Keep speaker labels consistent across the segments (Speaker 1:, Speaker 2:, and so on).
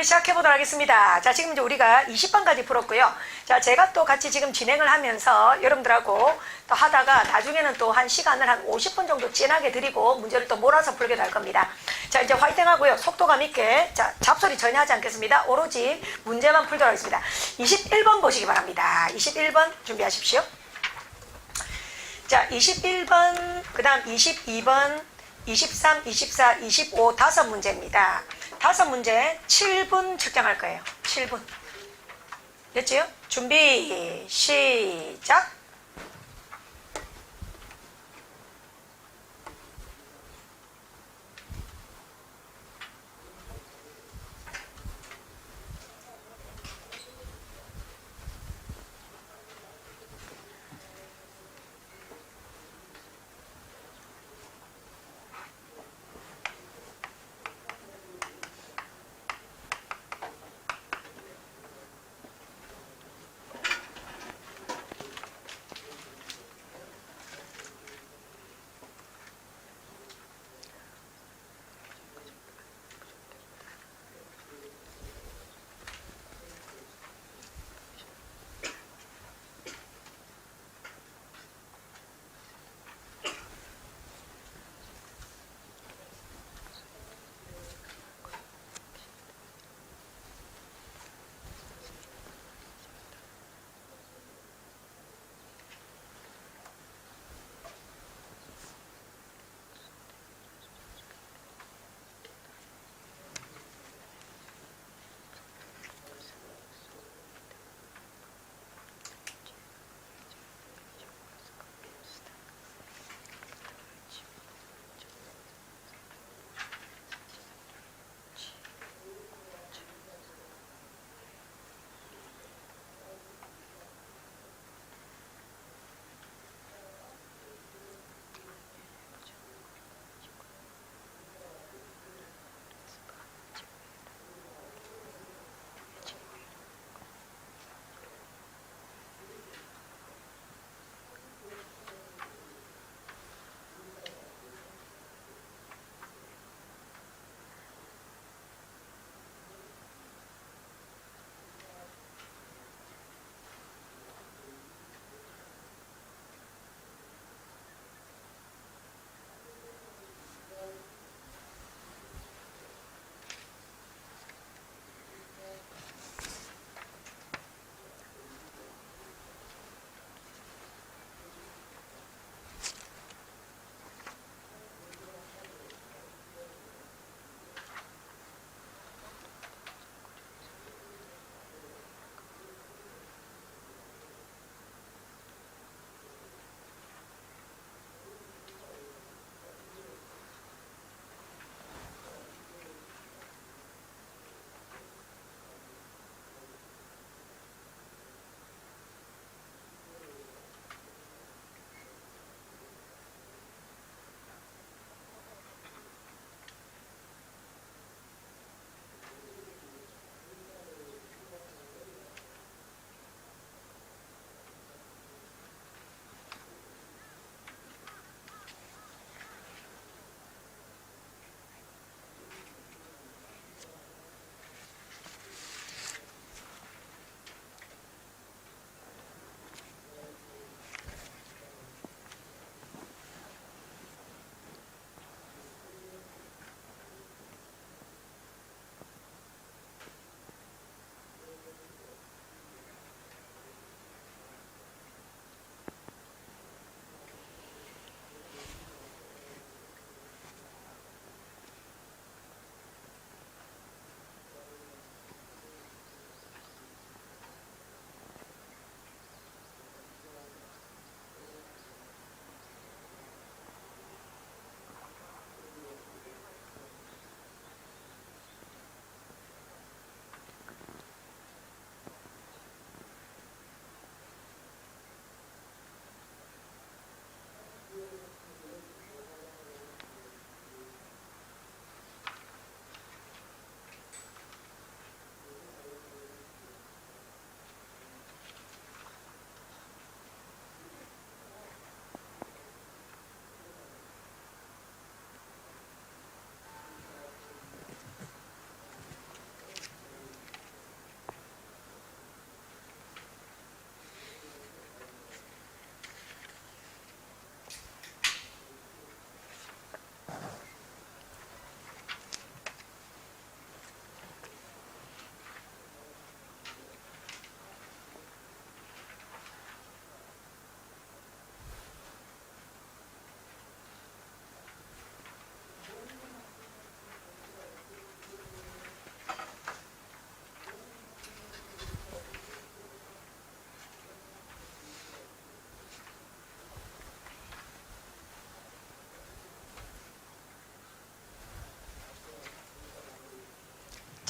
Speaker 1: 우리 시작해 보도록 하겠습니다. 자, 지금 이제 우리가 20번까지 풀었고요. 자, 제가 또 같이 지금 진행을 하면서 여러분들하고 또 하다가 나중에는 또 한 시간을 한 50분 정도 진하게 드리고 문제를 또 몰아서 풀게 될 겁니다. 자, 이제 화이팅 하고요. 속도감 있게. 자, 잡소리 전혀 하지 않겠습니다. 오로지 문제만 풀도록 하겠습니다. 21번 보시기 바랍니다. 21번 준비하십시오. 자, 21번, 그 다음 22번, 23, 24, 25, 5문제입니다. 5문제 7분 측정할 거예요. 7분. 됐지요? 준비, 시작!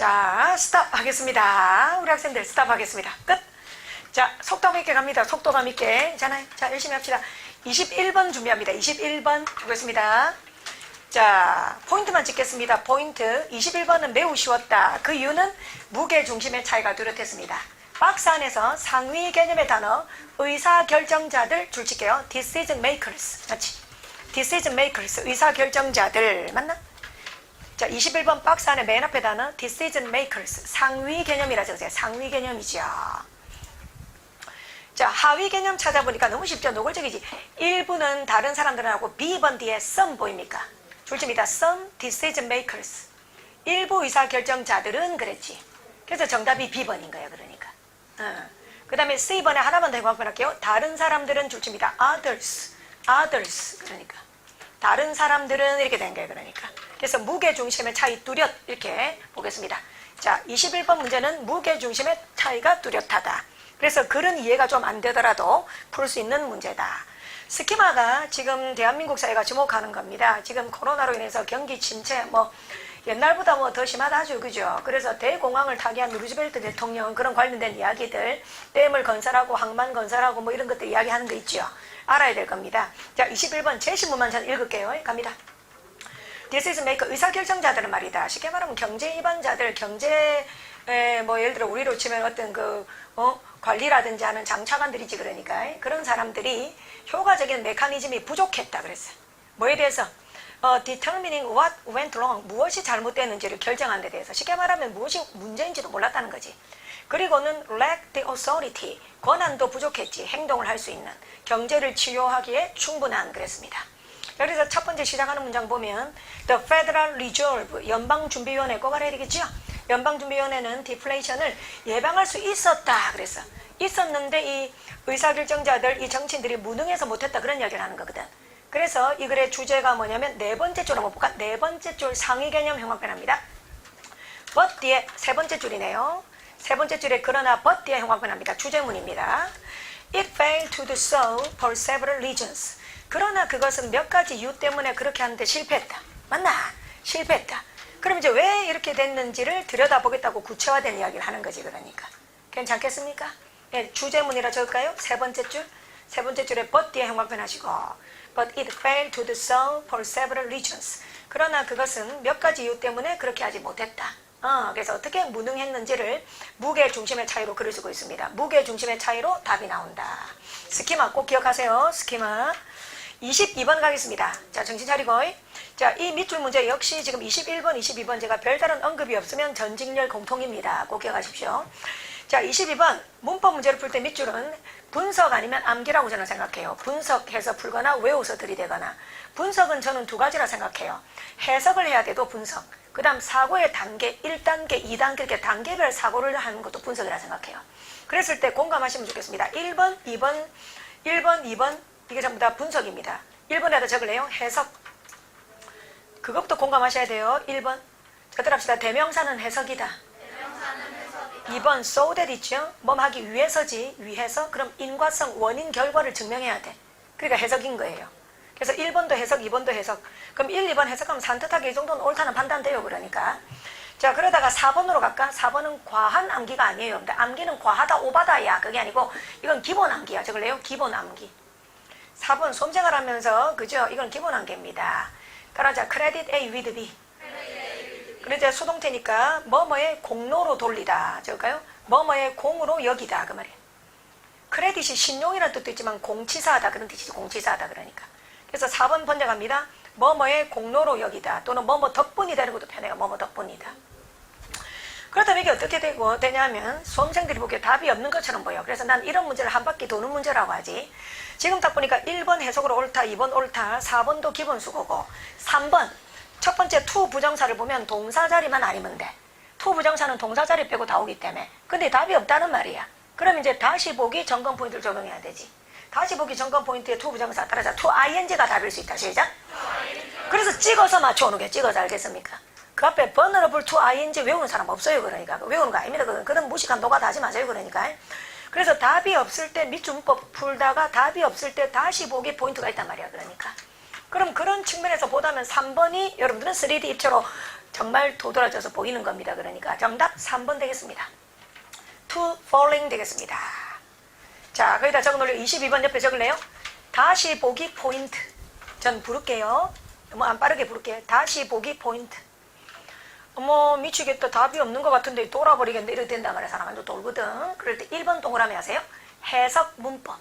Speaker 1: 자, 스탑 하겠습니다. 우리 학생들 스탑 하겠습니다. 끝. 자, 속도감 있게 갑니다. 속도감 있게. 자, 열심히 합시다. 21번 준비합니다. 21번 보겠습니다. 자, 포인트만 찍겠습니다. 포인트. 21번은 매우 쉬웠다. 그 이유는 무게중심의 차이가 뚜렷했습니다. 박스 안에서 상위 개념의 단어 의사결정자들 줄칠게요. Decision makers. 맞지? Decision makers. 의사결정자들. 맞나? 자, 21번 박스 안에 맨 앞에 단어 Decision makers. 상위 개념이라 적으세요. 상위 개념이죠. 자, 하위 개념 찾아보니까 너무 쉽죠? 노골적이지. 1번은 다른 사람들하고 B번 뒤에 some 보입니까? 줄집니다. some decision makers. 일부 의사결정자들은 그랬지. 그래서 정답이 B번인 거예요. 그러니까. 그 다음에 C번에 하나만 더 해볼게요. 다른 사람들은 줄집니다. others. 그러니까. 다른 사람들은 이렇게 된 거예요. 그러니까. 그래서 무게중심의 차이 뚜렷 이렇게 보겠습니다. 자, 21번 문제는 무게중심의 차이가 뚜렷하다. 그래서 글은 이해가 좀 안 되더라도 풀 수 있는 문제다. 스키마가 지금 대한민국 사회가 주목하는 겁니다. 지금 코로나로 인해서 경기 침체, 옛날보다 더 심하다죠. 그죠? 그래서 대공황을 타개한 루즈벨트 대통령 그런 관련된 이야기들, 댐을 건설하고 항만 건설하고 이런 것들 이야기하는 거 있죠. 알아야 될 겁니다. 자, 21번 제시문만 전 읽을게요. 갑니다. Decision maker, 의사결정자들은 말이다. 쉽게 말하면 경제 입안자들, 예를 들어 우리로 치면 어떤 관리라든지 하는 장차관들이지. 그러니까 그런 사람들이 효과적인 메커니즘이 부족했다 그랬어요. 뭐에 대해서? determining what went wrong, 무엇이 잘못됐는지를 결정하는 데 대해서. 쉽게 말하면 무엇이 문제인지도 몰랐다는 거지. 그리고는 lack the authority, 권한도 부족했지. 행동을 할 수 있는. 경제를 치유하기에 충분한 그랬습니다. 그래서 첫 번째 시작하는 문장 보면 The Federal Reserve, 연방준비위원회 꼭 알아야 되겠죠? 연방준비위원회는 디플레이션을 예방할 수 있었다 그랬어. 있었는데 이 의사결정자들, 이 정치인들이 무능해서 못했다 그런 이야기를 하는 거거든. 그래서 이 글의 주제가 뭐냐면 네 번째 줄 한번 볼까? 네 번째 줄 상위 개념 형광펜합니다. but 뒤에 세 번째 줄이네요. 세 번째 줄에 그러나 but 뒤에 형광펜합니다. 주제문입니다. It failed to do so for several reasons. 그러나 그것은 몇 가지 이유 때문에 그렇게 하는데 실패했다. 맞나? 실패했다. 그럼 이제 왜 이렇게 됐는지를 들여다보겠다고 구체화된 이야기를 하는 거지. 그러니까 괜찮겠습니까? 네, 주제문이라 적을까요? 세 번째 줄. 세 번째 줄에 but 뒤에 형광펜 하시고 But it failed to do so for several reasons. 그러나 그것은 몇 가지 이유 때문에 그렇게 하지 못했다. 그래서 어떻게 무능했는지를 무게중심의 차이로 글을 쓰고 있습니다. 무게중심의 차이로 답이 나온다. 스키마 꼭 기억하세요. 스키마. 22번 가겠습니다. 자, 정신 차리고. 자, 이 밑줄 문제 역시 지금 21번, 22번 제가 별다른 언급이 없으면 전직렬 공통입니다. 꼭 기억하십시오. 자, 22번 문법 문제를 풀 때 밑줄은 분석 아니면 암기라고 저는 생각해요. 분석해서 풀거나 외워서 들이대거나. 분석은 저는 두 가지라 생각해요. 해석을 해야 돼도 분석. 그 다음 사고의 단계, 1단계, 2단계 이렇게 단계별 사고를 하는 것도 분석이라 생각해요. 그랬을 때 공감하시면 좋겠습니다. 1번, 2번 이게 전부 다 분석입니다. 1번에다 적을래요? 해석. 그것부터 공감하셔야 돼요. 1번. 저들 합시다. 대명사는 해석이다. 2번 so that 있죠. 하기 위해서지. 위해서. 그럼 인과성, 원인, 결과를 증명해야 돼. 그러니까 해석인 거예요. 그래서 1번도 해석, 2번도 해석. 그럼 1, 2번 해석하면 산뜻하게 이 정도는 옳다는 판단돼요. 그러니까. 자, 그러다가 4번으로 갈까? 4번은 과한 암기가 아니에요. 근데 암기는 과하다, 오바다야. 그게 아니고 이건 기본 암기야. 적을래요? 기본 암기. 4번 솜생활 하면서 그죠? 이건 기본 암기입니다. 따라자 credit A with B. 그래서 수동태니까 뭐뭐의 공로로 돌리다. 적을까요? 뭐뭐의 공으로 여기다. 그 말이에요. 크레딧이 신용이라는 뜻도 있지만 공치사하다 그런 뜻이죠. 공치사하다 그러니까. 그래서 4번 번역합니다. 뭐뭐의 공로로 여기다. 또는 뭐뭐 덕분이다. 이런 것도 편해요. 뭐뭐 덕분이다. 그렇다면 이게 어떻게 되냐면 수험생들이 보기에 답이 없는 것처럼 보여. 그래서 난 이런 문제를 한 바퀴 도는 문제라고 하지. 지금 딱 보니까 1번 해석으로 옳다, 2번 옳다, 4번도 기본수고고 3번 첫 번째 to 부정사를 보면 동사 자리만 아니면 돼. to 부정사는 동사 자리 빼고 다 오기 때문에. 근데 답이 없다는 말이야. 그럼 이제 다시 보기 점검 포인트를 적용해야 되지. 다시 보기 점검 포인트에 to 부정사 따라서 to ing가 답일 수 있다. 시작. 그래서 찍어서 맞춰오는 게 찍어서 알겠습니까? 그 앞에 vulnerable to ing 외우는 사람 없어요. 그러니까 외우는 거 아닙니다. 그런 무식한 노가다 하지 마세요. 그러니까. 그래서 답이 없을 때 밑줄문법 풀다가 답이 없을 때 다시 보기 포인트가 있단 말이야. 그러니까. 그럼 그런 측면에서 보다면 3번이 여러분들은 3D 입체로 정말 도드라져서 보이는 겁니다. 그러니까 정답 3번 되겠습니다. to falling 되겠습니다. 자, 거기다 적어놓을래요. 22번 옆에 적을래요? 다시 보기 포인트. 전 부를게요. 뭐 안 빠르게 부를게요. 다시 보기 포인트. 어머 미치겠다. 답이 없는 것 같은데 돌아버리겠네. 이렇게 된단 말이야. 사람 완전 돌거든. 그럴 때 1번 동그라미 하세요. 해석 문법.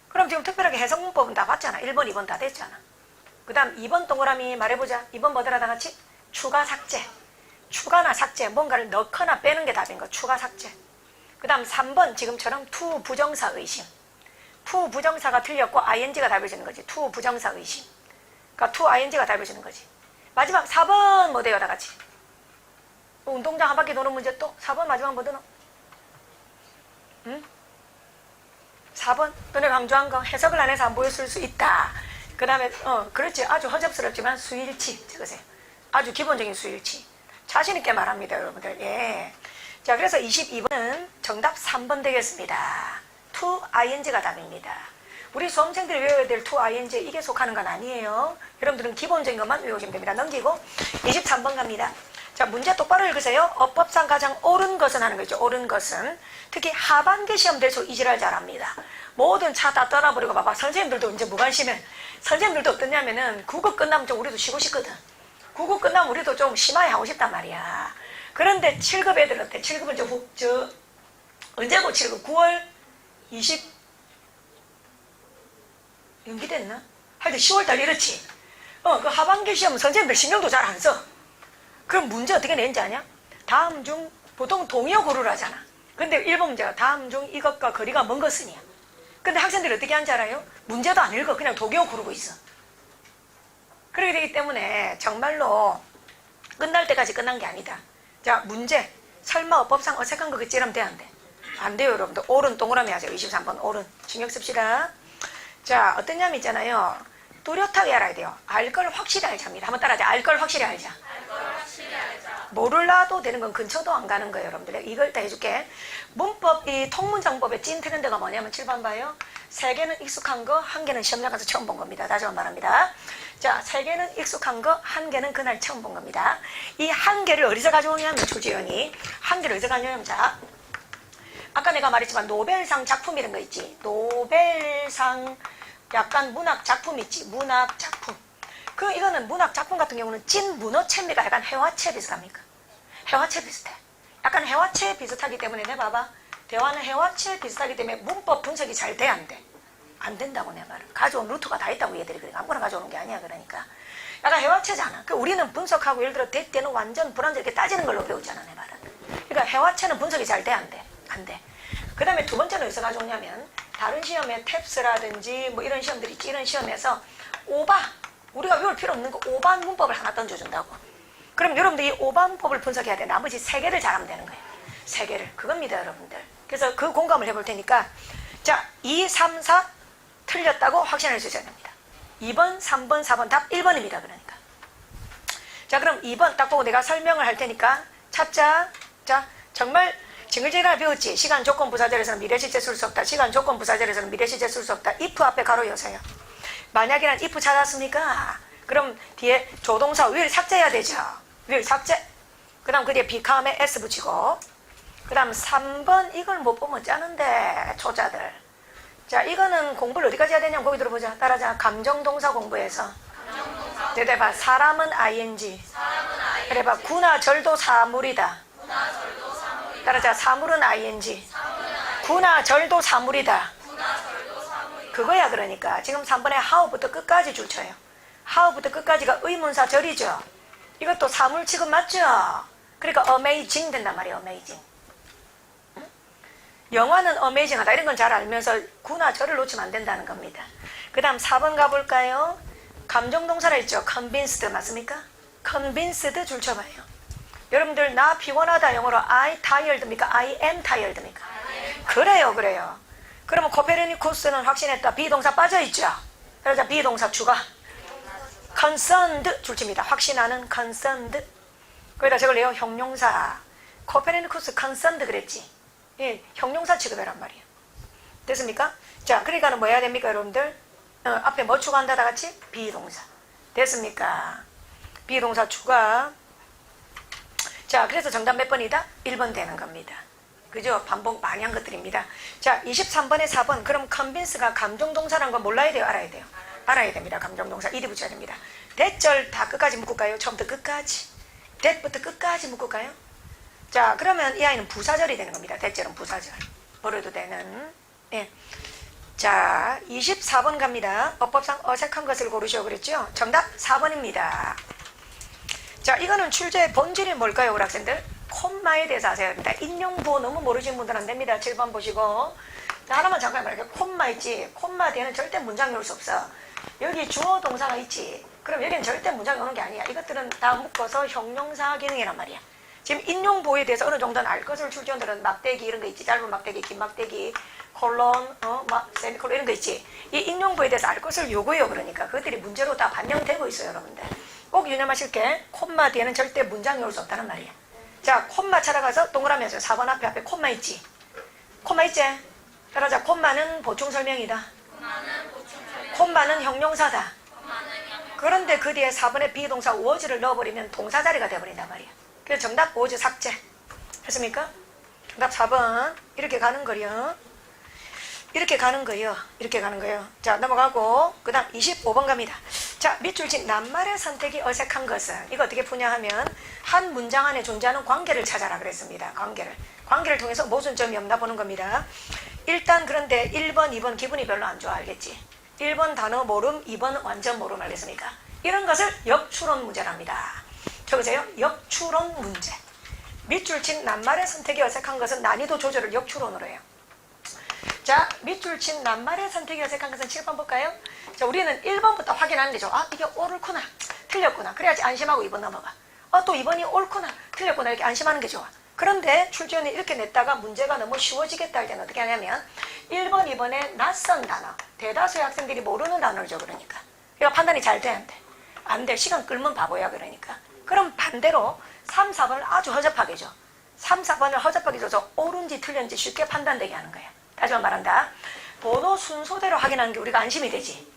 Speaker 1: 그럼 지금 특별하게 해석 문법은 다 봤잖아. 1번, 2번 다 됐잖아. 그 다음 2번 동그라미 말해보자. 2번 뭐더라 다 같이? 추가 삭제. 추가나 삭제. 뭔가를 넣거나 빼는 게 답인 거. 추가 삭제. 그 다음 3번 지금처럼 to 부정사 의심. to 부정사가 틀렸고 ing가 답을 주는 거지. to 부정사 의심. 그러니까 to ing가 답을 주는 거지. 마지막 4번 뭐 돼요 다 같이? 운동장 한 바퀴 도는 문제 또? 4번 마지막 뭐 드노? 응? 4번 너네 강조한 거 해석을 안 해서 안 보였을 수 있다. 그 다음에 그렇지. 아주 허접스럽지만 수일치 적으세요. 아주 기본적인 수일치. 자신 있게 말합니다 여러분들. 예. 자 그래서 22번은 정답 3번 되겠습니다. to ing가 답입니다. 우리 수험생들이 외워야 될 to ing 이게 속하는 건 아니에요. 여러분들은 기본적인 것만 외우시면 됩니다. 넘기고 23번 갑니다. 자 문제 똑바로 읽으세요. 어법상 가장 옳은 것은 하는 거죠. 옳은 것은 특히 하반기 시험 될수록 이 지랄 잘합니다. 모든 차 다 떠나버리고 봐봐. 선생님들도 이제 무관심해. 선생님들도 어떠냐면은 국어 끝나면 좀 우리도 쉬고 싶거든. 국어 끝나면 우리도 좀 심하게 하고 싶단 말이야. 그런데 7급 애들 어때? 7급은 언제고 7급? 9월 20 연기됐나? 하여튼 10월달 이렇지. 그 하반기 시험 선생님들 신경도 잘 안 써. 그럼 문제 어떻게 내는지 아냐? 다음 중 보통 동의어 고르라 하잖아. 근데 1번 문제가 다음 중 이것과 거리가 먼 것은이야. 근데 학생들이 어떻게 하는지 알아요? 문제도 안 읽어. 그냥 동의어 고르고 있어. 그렇게 되기 때문에 정말로 끝날 때까지 끝난 게 아니다. 자 문제. 설마 어법상 어색한 거 그찌르면 돼 안 돼? 안 돼요 여러분들. 옳은 동그라미 하세요. 23번 옳은. 신경 씁시다. 자 어떤 냐면 있잖아요. 뚜렷하게 알아야 돼요. 알 걸 확실히 알자입니다. 한번 따라하자. 알 걸 확실히 알자. 모를라도 되는 건 근처도 안 가는 거예요 여러분들. 이걸 다 해줄게. 문법 이 통문장법의 찐 트렌드가 뭐냐면 7번 봐요. 3개는 익숙한 거 1개는 시험 나가서 처음 본 겁니다. 다시 한번 말합니다. 자 3개는 익숙한 거 1개는 그날 처음 본 겁니다. 이 1개를 어디서 가져오냐면 조지현이 1개를 어디서 가져오냐면 자 아까 내가 말했지만 노벨상 작품 이런 거 있지. 노벨상 약간 문학 작품 있지. 문학 작품. 이거는 문학 작품 같은 경우는 찐 문어체입니까? 약간 해화체 비슷합니까? 해화체 비슷해. 약간 해화체 비슷하기 때문에 내 봐봐. 대화는 해화체 비슷하기 때문에 문법 분석이 잘 돼 안 돼? 안 된다고 내 말은. 가져온 루트가 다 있다고 얘들이 그러니까 아무거나 가져오는 게 아니야. 그러니까 약간 해화체잖아. 우리는 분석하고 예를 들어 대때는 완전 불완전 이렇게 따지는 걸로 배우잖아 내 말은. 그러니까 해화체는 분석이 잘 돼 안 돼? 안 돼. 그 다음에 두 번째는 어디서 가져오냐면 다른 시험에 탭스라든지 뭐 이런 시험들이 있지. 이런 시험에서 우리가 외울 필요 없는 거 오반 문법을 하나 던져준다고. 그럼 여러분들이 오반 문법을 분석해야 돼. 나머지 3개를 잘하면 되는 거예요. 3개를. 그겁니다 여러분들. 그래서 그 공감을 해볼 테니까 자 2, 3, 4 틀렸다고 확신할 수 있어야 됩니다. 2번, 3번, 4번 답 1번입니다. 그러니까 자 그럼 2번 딱 보고 내가 설명을 할 테니까 찾자. 자 정말 징글징글 배웠지. 시간 조건 부사절에서는 미래시제 쓸 수 없다. 시간 조건 부사절에서는 미래시제 쓸 수 없다. if 앞에 가로 여세요. 만약이란 if 찾았습니까? 그럼 뒤에 조동사 will 삭제해야 되죠. will 삭제. 그 다음 그 뒤에 become에 s 붙이고 그 다음 3번 이걸 못 보면 짜는데 초짜들. 자 이거는 공부를 어디까지 해야 되냐면 거기 들어보자. 따라자. 감정동사 공부에서 대대봐. 사람은 ing. 그래봐. 구나 절도 사물이다. 따라자. 사물은 ing. 구나 절도 사물이다. 그거야. 그러니까 지금 3번에 how부터 끝까지 줄 쳐요. how부터 끝까지가 의문사 절이죠. 이것도 사물 취급 맞죠? 그러니까 amazing 된단 말이에요. amazing. 영화는 amazing하다 이런 건 잘 알면서 구나 절을 놓치면 안 된다는 겁니다. 그 다음 4번 가볼까요? 감정동사라 했죠. convinced 맞습니까? convinced 줄 쳐봐요. 여러분들 나 피곤하다 영어로 I tired입니까? I am tired입니까? 그래요. 그러면 코페르니쿠스는 확신했다. 비동사 빠져있죠. 그러자 비동사 추가. concerned 줄칩니다. 확신하는 concerned. 거기다 적을래요. 형용사. 코페르니쿠스 concerned 그랬지. 예, 형용사 취급해란 말이에요. 됐습니까? 자, 그러니까는 뭐 해야 됩니까 여러분들? 앞에 뭐 추가한다 다 같이? 비동사. 됐습니까? 비동사 추가. 자, 그래서 정답 몇 번이다? 1번 되는 겁니다. 그죠? 반복 많이 한 것들입니다. 자, 23번에 4번. 그럼 convince가 감정동사라는 거 몰라야 돼요? 알아야 돼요? 알아야 됩니다. 감정동사. 이디 붙여야 됩니다. 대절 다 끝까지 묶을까요? 처음부터 끝까지. that부터 끝까지 묶을까요? 자, 그러면 이 아이는 부사절이 되는 겁니다. 대절은 부사절. 버려도 되는. 예. 자, 24번 갑니다. 어법상 어색한 것을 고르시오 그랬죠? 정답 4번입니다. 자, 이거는 출제의 본질이 뭘까요, 우리 학생들? 콤마에 대해서 아셔야 됩니다. 인용부호 너무 모르시는 분들은 안 됩니다. 7번 보시고. 자, 하나만 잠깐 말할게요. 콤마 있지? 콤마 뒤에는 절대 문장이 올 수 없어. 여기 주어 동사가 있지? 그럼 여기는 절대 문장이 오는 게 아니야. 이것들은 다 묶어서 형용사 기능이란 말이야. 지금 인용부호에 대해서 어느 정도는 알 것을 출제원들은 막대기 이런 거 있지. 짧은 막대기, 긴 막대기, 콜론, 세미콜론 이런 거 있지. 이 인용부호에 대해서 알 것을 요구해요. 그러니까 그것들이 문제로 다 반영되고 있어요, 여러분들. 꼭 유념하실 게 콤마 뒤에는 절대 문장이 올 수 없다는 말이야. 자, 콤마 찾아가서 동그라미 하세요. 4번 앞에 콤마 있지? 콤마 있지? 따라자, 콤마는 보충 설명이다. 콤마는 형용사다. 그런데 그 뒤에 4번에 비동사 was를 넣어버리면 동사 자리가 돼버린단 말이야. 그래서 정답 was 삭제. 했습니까? 정답 4번. 이렇게 가는 거요. 이렇게 가는 거요. 이렇게 가는 거요. 자, 넘어가고 그 다음 25번 갑니다. 자, 밑줄 친 낱말의 선택이 어색한 것은 이거 어떻게 푸냐 하면 한 문장 안에 존재하는 관계를 찾아라 그랬습니다. 관계를 통해서 모순점이 없나 보는 겁니다. 일단 그런데 1번, 2번 기분이 별로 안 좋아. 알겠지? 1번 단어 모름, 2번 완전 모름 알겠습니까? 이런 것을 역추론 문제랍니다. 적으세요. 역추론 문제. 밑줄 친 낱말의 선택이 어색한 것은 난이도 조절을 역추론으로 해요. 자, 밑줄 친 낱말의 선택이 어색한 것은 7번 볼까요? 자, 우리는 1번부터 확인하는 게 좋아. 아, 이게 옳구나, 틀렸구나. 그래야지 안심하고 2번 넘어가. 또 2번이 옳구나, 틀렸구나 이렇게 안심하는 게 좋아. 그런데 출제원이 이렇게 냈다가 문제가 너무 쉬워지겠다 할 때는 어떻게 하냐면 1번, 2번에 낯선 단어, 대다수의 학생들이 모르는 단어죠. 그러니까 판단이 잘 돼, 안 돼? 안 돼. 시간 끌면 바보야. 그러니까 그럼 반대로 3, 4번을 아주 허접하게 줘. 3, 4번을 허접하게 줘서 옳은지 틀렸는지 쉽게 판단되게 하는 거야. 다시 한번 말한다. 번호 순서대로 확인하는 게 우리가 안심이 되지.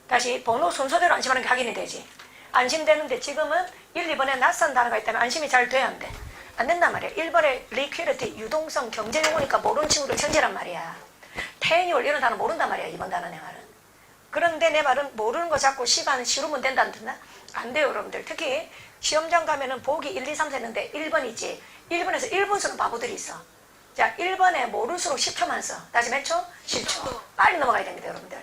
Speaker 1: 다시 번호 순서대로 안심하는 게 확인이 되지. 안심되는데 지금은 1, 2번에 낯선 단어가 있다면 안심이 잘 돼야 안 돼. 안 된단 말이야. 1번에 liquidity, 유동성, 경제용어니까 모르는 친구들 천재란 말이야. tenure 이런 단어 모른단 말이야. 2번 단어 내 말은. 그런데 내 말은 모르는 거 자꾸 시간 쉬우면 된다는 뜻나? 안 돼요, 여러분들. 특히 시험장 가면은 보기 1, 2, 3, 4 했는데 1번 있지. 1번에서 1분 쓰는 바보들이 있어. 자, 1번에 모를수록 10초만 써. 다시 몇 초? 10초. 빨리 넘어가야 됩니다, 여러분들.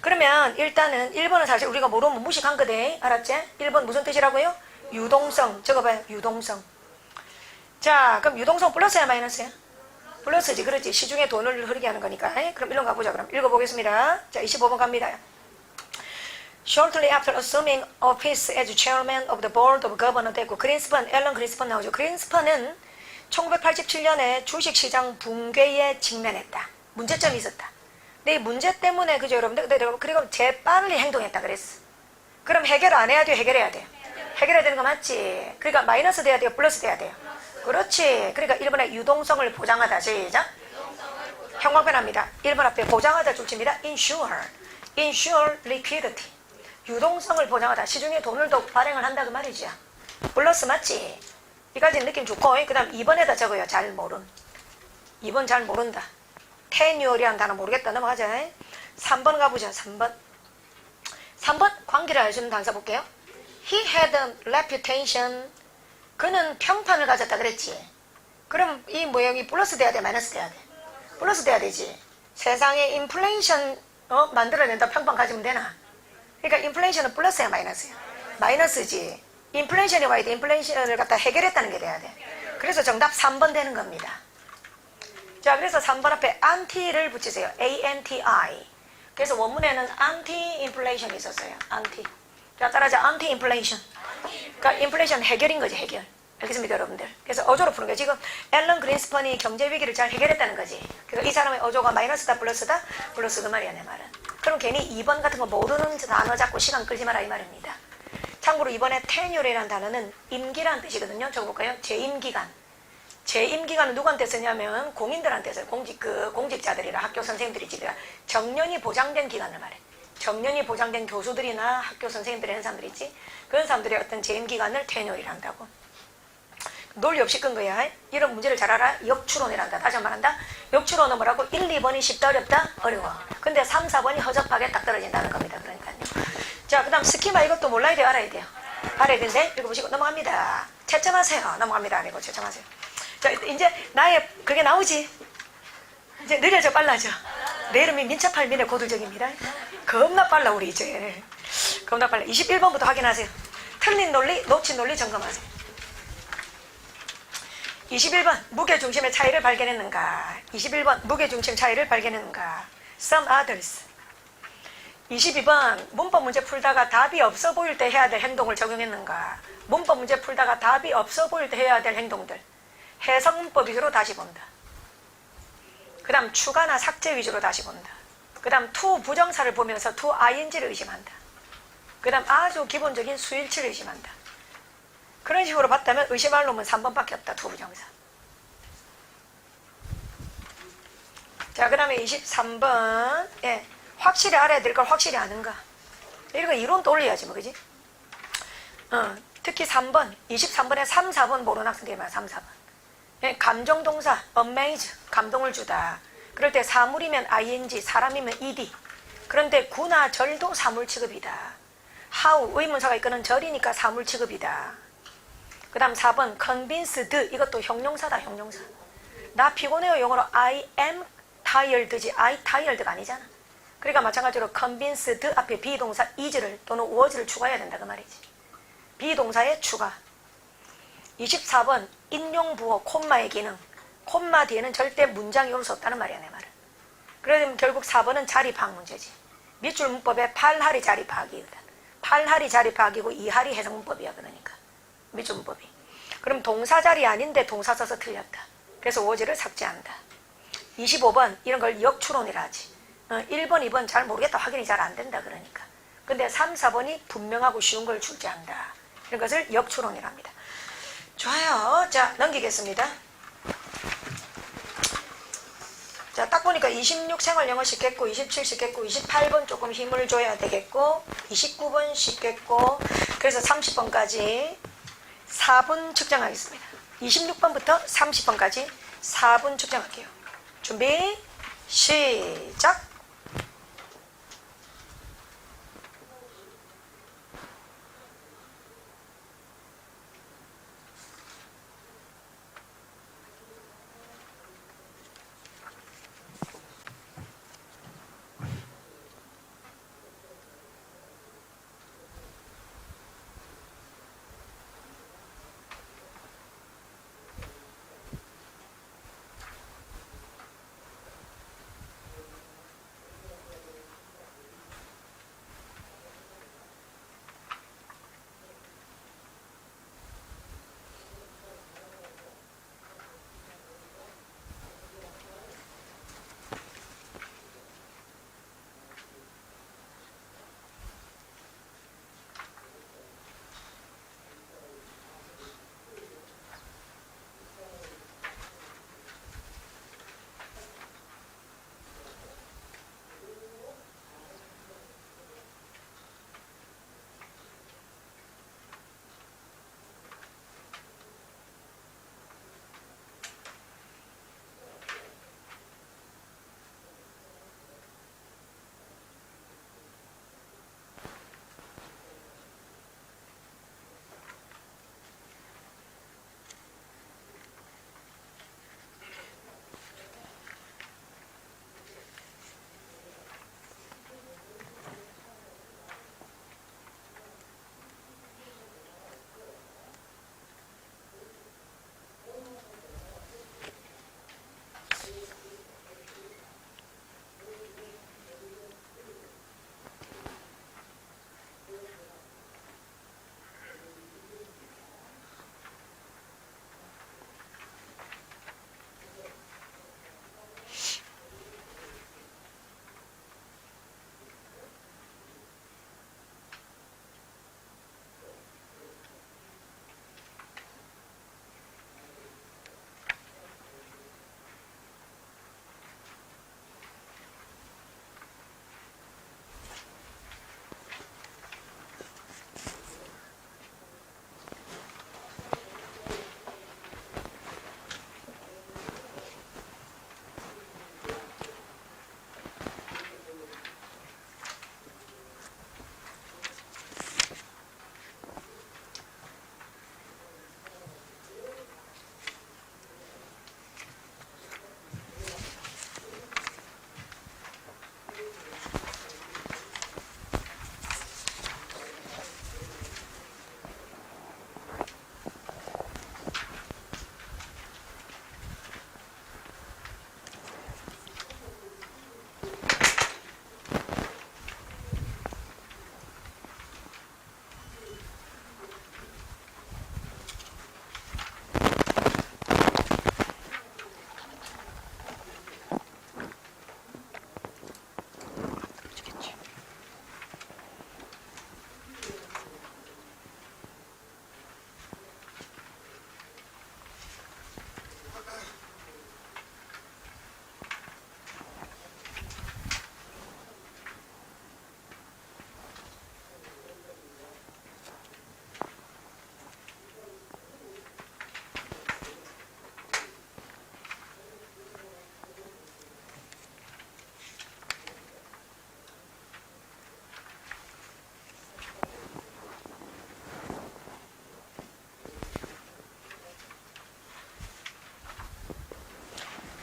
Speaker 1: 그러면 일단은 1번은 사실 우리가 모르면 무식한 거대. 알았지? 1번 무슨 뜻이라고요? 유동성. 적어봐요. 유동성. 자, 그럼 유동성 플러스야 마이너스야? 플러스지. 그렇지. 시중에 돈을 흐르게 하는 거니까. 그럼 일로 가보자. 그럼 읽어보겠습니다. 자, 25번 갑니다. Shortly after assuming office as chairman of the board of governors 됐고, 그린스펀, 앨런 그린스펀 나오죠. 그린스펀은 1987년에 주식시장 붕괴에 직면했다. 문제점이 있었다. 근데 이 문제 때문에, 그죠, 여러분들? 그리고 재빨리 행동했다 그랬어. 그럼 해결 안 해야 돼요? 해결해야 돼요? 해결해야 되는 거 맞지? 그러니까 마이너스 돼야 돼요? 플러스 돼야 돼요? 그렇지. 그러니까 1번에 유동성을 보장하다. 시작. 형광펜합니다. 1번 앞에 보장하다 줄칩니다. ensure liquidity. 유동성을 보장하다. 시중에 돈을 더 발행을 한다 그 말이죠. 플러스 맞지? 이까지는 느낌 좋고, 그 다음 2번에다 적어요. 잘 모름. 2번 잘 모른다. tenure이라는 단어 모르겠다. 넘어가자. 3번 가보자. 3번 관계를 알려주는 단서 볼게요. He had a reputation. 그는 평판을 가졌다 그랬지. 그럼 이 모형이 플러스 돼야 돼? 마이너스 돼야 돼? 플러스 돼야 되지. 세상에 인플레이션 만들어낸다 평판 가지면 되나? 그러니까 인플레이션은 플러스야 마이너스야? 마이너스지. 인플레이션이 와야 돼. 인플레이션을 갖다 해결했다는 게 돼야 돼. 그래서 정답 3번 되는 겁니다. 자, 그래서 3번 앞에 anti를 붙이세요. anti. 그래서 원문에는 anti-inflation이 있었어요. anti. 자, 따라하자. anti-inflation. 그러니까 인플레이션 해결인 거지, 해결. 알겠습니까, 여러분들? 그래서 어조로 푸는 거예요. 지금 앨런 그린스펀이 경제 위기를 잘 해결했다는 거지. 그러니까 이 사람의 어조가 마이너스다, 플러스다? 플러스 그 말이야, 내 말은. 그럼 괜히 2번 같은 거 모르는 단어 잡고 시간 끌지 마라 이 말입니다. 참고로 이번에 tenure이라는 단어는 임기라는 뜻이거든요. 적어볼까요? 재임기간. 재임기간은 누구한테 쓰냐면 공인들한테 써요. 공직자들이나 학교 선생님들이지. 정년이 보장된 기간을 말해. 정년이 보장된 교수들이나 학교 선생님들 이런 사람들 있지. 그런 사람들의 어떤 재임기간을 tenure이라 한다고. 논리 없이 끈 거야. 이런 문제를 잘 알아. 역추론이란다. 다시 한번 말한다. 역추론은 뭐라고? 1, 2번이 쉽다 어렵다? 어려워. 근데 3, 4번이 허접하게 딱 떨어진다는 겁니다. 그러니까요. 자, 그 다음 스키마 이것도 몰라야 돼요? 알아야 돼요? 알아야 되는데 읽어보시고 넘어갑니다. 채점하세요. 넘어갑니다. 아니고 채점하세요. 자, 이제 나의 그게 나오지? 이제 느려져 빨라져. 내 이름이 민첩할 민의 고두적입니다. 겁나 빨라 우리 이제. 겁나 빨라. 21번부터 확인하세요. 틀린 논리, 놓친 논리 점검하세요. 21번 무게중심의 차이를 발견했는가. 21번 무게중심 차이를 발견했는가. Some others. 22번 문법 문제 풀다가 답이 없어 보일 때 해야 될 행동을 적용했는가. 문법 문제 풀다가 답이 없어 보일 때 해야 될 행동들. 해석 문법 위주로 다시 본다. 그 다음 추가나 삭제 위주로 다시 본다. 그 다음 to 부정사를 보면서 to ing를 의심한다. 그 다음 아주 기본적인 수일치를 의심한다. 그런 식으로 봤다면 의심할 놈은 3번밖에 없다. to 부정사. 자, 그 다음에 23번. 예, 확실히 알아야 될 걸 확실히 아는가. 이런 거 이론도 올려야지 뭐, 그지? 특히 3번 23번에 3, 4번 모르는 학생들이 많아. 3, 4번. 예, 감정동사 amaze 감동을 주다. 그럴 때 사물이면 ing, 사람이면 ed. 그런데 구나 절도 사물 취급이다. how 의문사가 이끄는 절이니까 사물 취급이다. 그 다음 4번 convinced 이것도 형용사다. 형용사. 나 피곤해요 영어로 I am tired지 I tired가 아니잖아. 그러니까 마찬가지로 convinced 앞에 비동사 is를 또는 was를 추가해야 된다 그 말이지. 비동사의 추가. 24번 인용부호 콤마의 기능. 콤마 뒤에는 절대 문장이 올 수 없다는 말이야 내 말은. 그러면 결국 4번은 자리 파악 문제지. 밑줄 문법에 팔할이 자리 파악이거든. 팔할이 자리 파악이고 이할이 해석 문법이야. 그러니까 밑줄 문법이. 그럼 동사 자리 아닌데 동사 써서 틀렸다. 그래서 was를 삭제한다. 25번 이런 걸 역추론이라 하지. 1번 2번 잘 모르겠다. 확인이 잘 안 된다 그러니까. 근데 3, 4번이 분명하고 쉬운 걸 출제한다. 이런 것을 역추론이랍니다. 좋아요. 자, 넘기겠습니다. 자, 딱 보니까 26 생활영어 쉽겠고 27 쉽겠고 28번 조금 힘을 줘야 되겠고 29번 쉽겠고 그래서 30번까지 4분 측정하겠습니다. 26번부터 30번까지 4분 측정할게요. 준비 시작.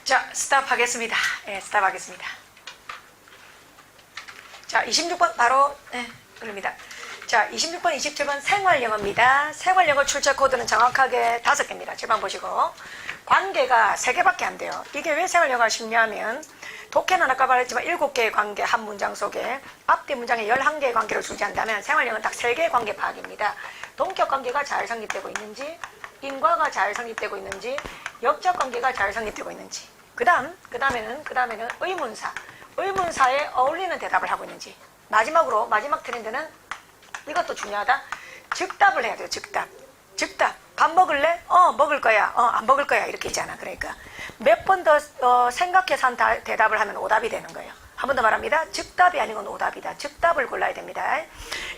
Speaker 1: 자, 스탑하겠습니다. 예, 스탑하겠습니다. 자, 26번 바로 올립니다. 자, 26번, 27번 생활영어입니다. 생활영어 출제 코드는 정확하게 5개입니다. 제방 보시고 관계가 3개밖에 안 돼요. 이게 왜 생활영어가 쉽냐면 독해는 아까 말했지만 7개의 관계 한 문장 속에 앞뒤 문장에 11개의 관계를 출제한다면 생활영어는 딱 3개의 관계 파악입니다. 동격 관계가 잘 성립되고 있는지, 인과가 잘 성립되고 있는지, 역적 관계가 잘 성립되고 있는지, 그 다음에는 의문사에 어울리는 대답을 하고 있는지, 마지막으로 마지막 트렌드는 이것도 중요하다. 즉답을 해야 돼요. 즉답. 밥 먹을래? 먹을 거야. 안 먹을 거야. 이렇게 있잖아. 그러니까 몇 번 더 생각해서 한 대답을 하면 오답이 되는 거예요. 한 번 더 말합니다. 즉답이 아니고 오답이다. 즉답을 골라야 됩니다.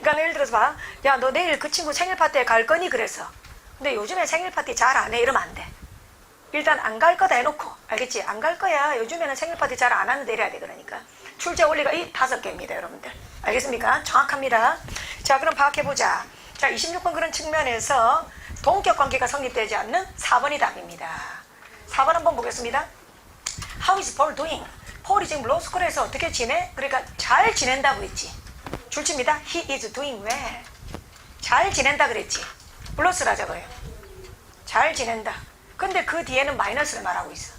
Speaker 1: 그러니까 예를 들어서 봐. 야, 너 내일 그 친구 생일 파티에 갈 거니? 그래서. 근데 요즘에 생일 파티 잘 안 해. 이러면 안 돼. 일단 안 갈 거다 해놓고. 알겠지? 안 갈 거야. 요즘에는 생일 파티 잘 안 하는데 이래야 돼. 그러니까. 출제 원리가 이 5개입니다. 여러분들. 알겠습니까? 정확합니다. 자, 그럼 파악해보자. 자, 26번 그런 측면에서 동격 관계가 성립되지 않는 4번이 답입니다. 4번 한번 보겠습니다. How is Paul doing? 폴이 지금 로스쿨에서 어떻게 지내? 그러니까 잘 지낸다고 했지. 줄치입니다. He is doing well. 잘 지낸다 그랬지. 플러스라 적어요. 잘 지낸다. 근데 그 뒤에는 마이너스를 말하고 있어.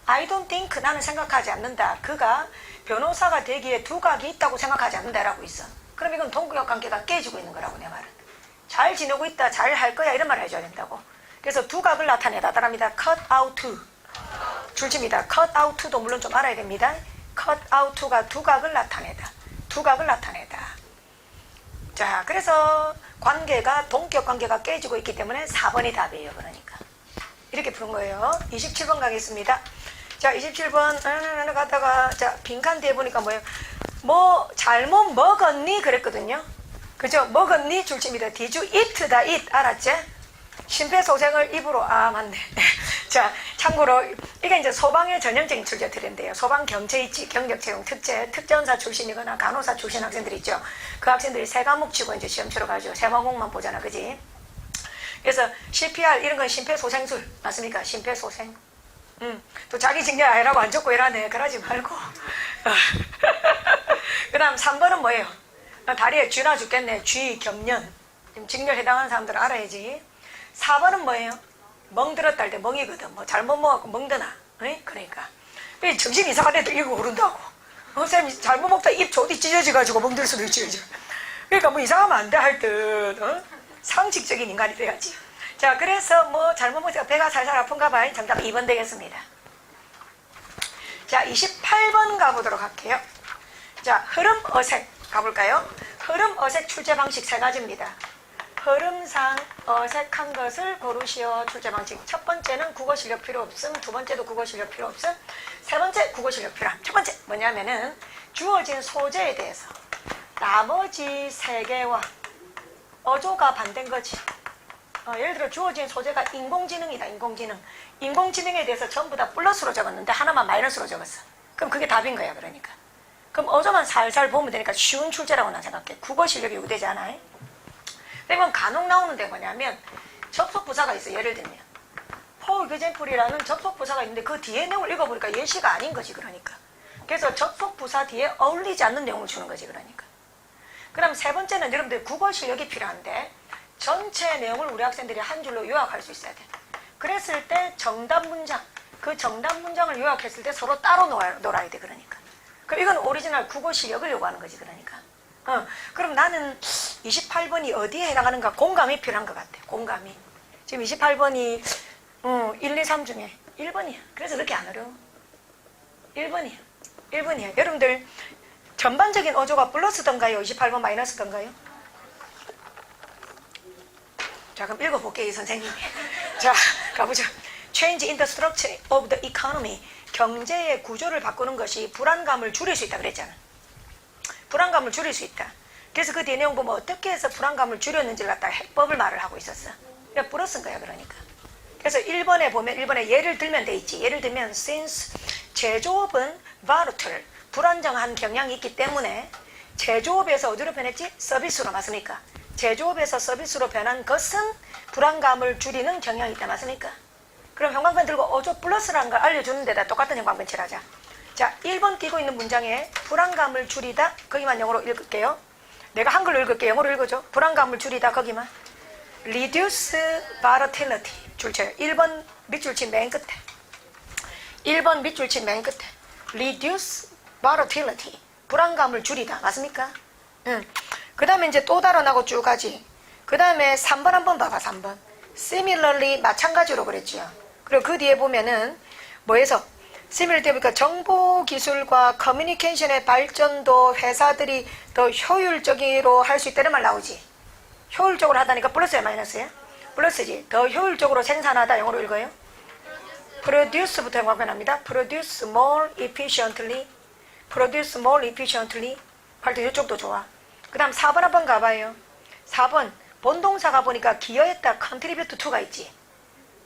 Speaker 1: I don't think, 나는 생각하지 않는다. 그가 변호사가 되기에 두각이 있다고 생각하지 않는다라고 있어. 그럼 이건 동격 관계가 깨지고 있는 거라고 내 말은. 잘 지내고 있다, 잘 할 거야 이런 말을 해줘야 된다고. 그래서 두각을 나타내다. 따라합니다. cut out to. 줄집니다. cut out to도 물론 좀 알아야 됩니다. cut out to가 두각을 나타내다. 자, 그래서 관계가 동격 관계가 깨지고 있기 때문에 4번이 답이에요. 그러니까 이렇게 푸는 거예요. 27번 가겠습니다. 자, 27번 가다가 자, 빈칸 뒤에 보니까 뭐예요? 뭐 잘못 먹었니? 그랬거든요. 그죠? 먹었니? 줄칩니다. Did you eat the eat? 알았지? 심폐소생을 입으로 맞네. 자, 참고로 이게 이제 소방의 전형적인 출제 트렌드예요. 소방 경제 있지, 경력 채용 특제, 특전사 출신이거나 간호사 출신 학생들 있죠. 그 학생들이 3과목 치고 이제 시험 치러 가죠. 3과목만 보잖아, 그지? 그래서 CPR 이런 건 심폐소생술 맞습니까? 심폐소생. 또 자기 징계 아니라고 안 적고 이러네. 그러지 말고. 그 다음 3번은 뭐예요? 다리에 쥐나 죽겠네. 쥐, 경련. 지금 직렬 해당하는 사람들은 알아야지. 4번은 뭐예요? 멍들었다 할 때 멍이거든. 뭐 잘못 먹었고 멍드나. 그러니까. 정신 이상한 애들 이거 모른다고. 쌤이 잘못 먹다 입 조디 찢어져가지고 멍들 수도 있지. 그죠? 그러니까 뭐 이상하면 안 돼 할 듯. 상식적인 인간이 돼야지. 자, 그래서 뭐 잘못 먹다가 배가 살살 아픈가 봐요. 정답 2번 되겠습니다. 자, 28번 가보도록 할게요. 자, 흐름 어색 가볼까요? 흐름 어색 출제 방식 3가지입니다. 흐름상 어색한 것을 고르시오. 출제 방식. 첫 번째는 국어 실력 필요 없음. 두 번째도 국어 실력 필요 없음. 세 번째 국어 실력 필요함. 첫 번째 뭐냐면은 주어진 소재에 대해서 나머지 3개와 어조가 반대인 거지. 예를 들어 주어진 소재가 인공지능이다. 인공지능에 대해서 전부 다 플러스로 적었는데 하나만 마이너스로 적었어. 그럼 그게 답인 거야. 그러니까. 그럼 어조만 살살 보면 되니까 쉬운 출제라고 난 생각해. 국어 실력이 요구되지 않아요? 이건 간혹 나오는데 뭐냐면 접속부사가 있어. 예를 들면 for example이라는 접속부사가 있는데 그 뒤에 내용을 읽어보니까 예시가 아닌 거지. 그러니까. 그래서 접속부사 뒤에 어울리지 않는 내용을 주는 거지. 그러니까. 그럼 세 번째는 여러분들 국어 실력이 필요한데 전체 내용을 우리 학생들이 한 줄로 요약할 수 있어야 돼. 그랬을 때 정답 문장, 그 정답 문장을 요약했을 때 서로 따로 놀아야 돼. 그러니까. 그럼 이건 오리지널 국어 실력을 요구하는 거지. 그러니까. 그럼 나는 28번이 어디에 해당하는가 공감이 필요한 것 같아. 공감이. 지금 28번이 1, 2, 3 중에 1번이야. 그래서 그렇게 안 어려워. 1번이야. 여러분들 전반적인 어조가 플러스던가요? 28번 마이너스던가요? 자, 그럼 읽어볼게요, 이 선생님이. 자, 가보자. Change in the structure of the economy. 경제의 구조를 바꾸는 것이 불안감을 줄일 수 있다 그랬잖아. 불안감을 줄일 수 있다. 그래서 그 뒤에 내용 보면 어떻게 해서 불안감을 줄였는지를 갖다 해법을 말을 하고 있었어. 그냥 플러스인 거야, 그러니까. 그래서 1번에 보면 1번에 예를 들면 돼 있지. 예를 들면 since 제조업은 volatile, 불안정한 경향이 있기 때문에 제조업에서 어디로 변했지? 서비스로. 맞습니까? 제조업에서 서비스로 변한 것은 불안감을 줄이는 경향이 있다. 맞습니까? 그럼 형광펜 들고 저 플러스라는 걸 알려주는 데다 똑같은 형광펜 칠하자. 자, 1번 띄고 있는 문장에 불안감을 줄이다. 거기만 영어로 읽을게요. 내가 한글로 읽을게. 영어로 읽어줘. 불안감을 줄이다. 거기만. reduce volatility. 줄쳐요. 1번 밑줄 친 맨 끝에. 1번 밑줄 친 맨 끝에. reduce volatility. 불안감을 줄이다. 맞습니까? 응. 그 다음에 이제 또 달아나고 쭉 가지. 그 다음에 3번 한번 봐봐. 3번. similarly 마찬가지로 그랬지요. 그리고 그 뒤에 보면은 뭐해서 similarly 보니까 정보기술과 커뮤니케이션의 발전도 회사들이 더 효율적으로 할 수 있다는 말 나오지. 효율적으로 하다니까 플러스야 마이너스야? 플러스지. 더 효율적으로 생산하다 영어로 읽어요. produce부터 영어가 납니다. produce more efficiently. produce more efficiently. 할 때 이쪽도 좋아. 그 다음 4번 한번 가봐요. 4번 본동사가 보니까 기여했다 contribute to가 있지.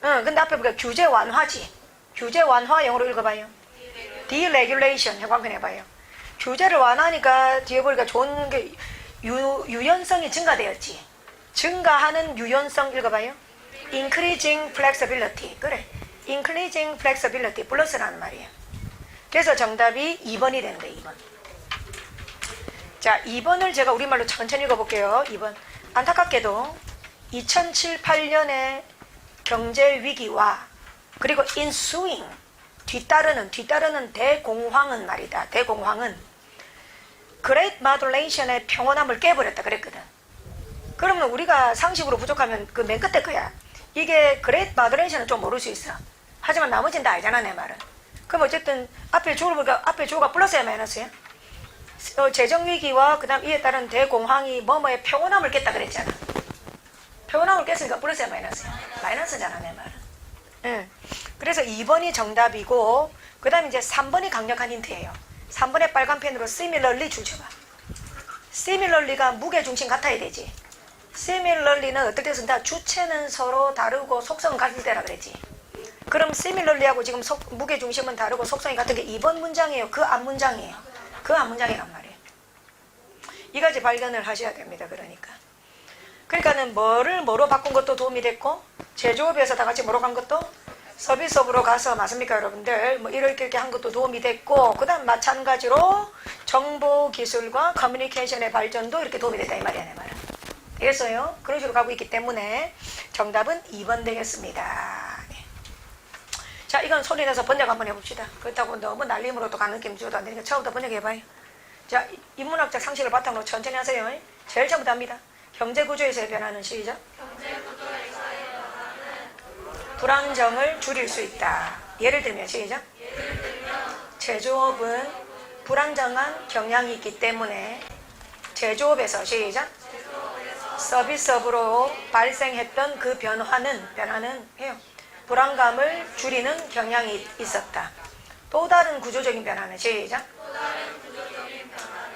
Speaker 1: 근데 앞에 보니까 규제 완화지. 규제 완화 영어로 읽어봐요. deregulation 형광펜 해봐요. 규제를 완화하니까 뒤에 보니까 좋은 게 유연성이 증가되었지. 증가하는 유연성 읽어봐요. increasing flexibility. 그래. increasing flexibility 플러스라는 말이에요. 그래서 정답이 2번이 되는데 2번. 자, 2번을 제가 우리말로 천천히 읽어볼게요. 2번. 안타깝게도 2007-8년의 경제위기와 그리고 ensuing 뒤따르는 대공황은 말이다. 대공황은 Great Modulation의 평온함을 깨버렸다 그랬거든. 그러면 우리가 상식으로 부족하면 그 맨 끝에 거야. 이게 Great Modulation은 좀 모를 수 있어. 하지만 나머지는 다 알잖아 내 말은. 그럼 어쨌든 앞에 주어를 보니까 앞에 주어가 플러스야 마이너스야? 재정위기와 그 다음 이에 따른 대공황이 뭐뭐의 평온함을 깼다 그랬잖아. 평온함을 깼으니까 플러스야 마이너스야? 마이너스잖아 내 말은. 응. 그래서 2번이 정답이고 그 다음 이제 3번이 강력한 힌트예요. 3번의 빨간 펜으로 similarly 줄쳐봐. similarly가 무게중심 같아야 되지. similarly는 어떨 때 쓴다? 주체는 서로 다르고 속성은 같을 때라 그랬지. 그럼 similarly하고 지금 무게중심은 다르고 속성이 같은 게 2번 문장이에요? 그 앞 문장이에요? 그 앞 문장이란 말이에요. 이 가지 발견을 하셔야 됩니다. 그러니까는 뭐로 바꾼 것도 도움이 됐고 제조업에서 다 같이 뭐로 간 것도 서비스업으로 가서 맞습니까 여러분들? 뭐 이렇게 한 것도 도움이 됐고 그 다음 마찬가지로 정보기술과 커뮤니케이션의 발전도 이렇게 도움이 됐다 이 말이야 내 말은. 알겠어요? 그런 식으로 가고 있기 때문에 정답은 2번 되겠습니다. 네. 자, 이건 소리 내서 번역 한번 해봅시다. 그렇다고 너무 날림으로 또 가는 느낌 줘도 안 되니까 처음부터 번역해봐요. 자, 인문학적 상식을 바탕으로 천천히 하세요. 제일 처음부터 합니다. 경제구조에서의 변화는 시작. 경제구조에서의 변화는 불안정을 줄일 수 있다. 예를 들면 시작. 예를 들면 제조업은 불안정한 경향이 있기 때문에 제조업에서 시작. 서비스업으로 발생했던 그 변화는 해요. 불안감을 줄이는 경향이 있었다. 또 다른 구조적인 변화는 시작.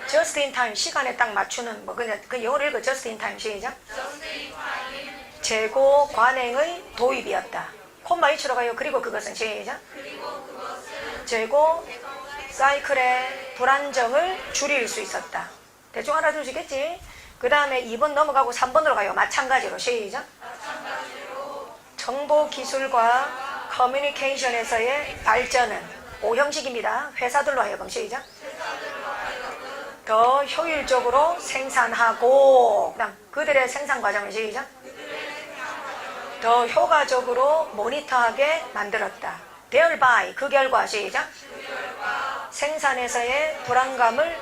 Speaker 1: just in time 시간에 딱 맞추는 뭐 그냥 그 영어로 읽어 just in time 시작. 재고 관행의 도입이었다. 콤마 이치로 가요. 그리고 그것은 시작. 재고 사이클의 불안정을 줄일 수 있었다. 대충 알아두시겠지? 그 다음에 2번 넘어가고 3번으로 가요. 마찬가지로 시작. 정보기술과 커뮤니케이션에서의 발전은 O형식입니다. 회사들로 하여금 시작. 더 효율적으로 생산하고 그다음 그들의 생산 과정을 시작. 더 효과적으로 모니터하게 만들었다. thereby 그 결과 시작. 생산에서의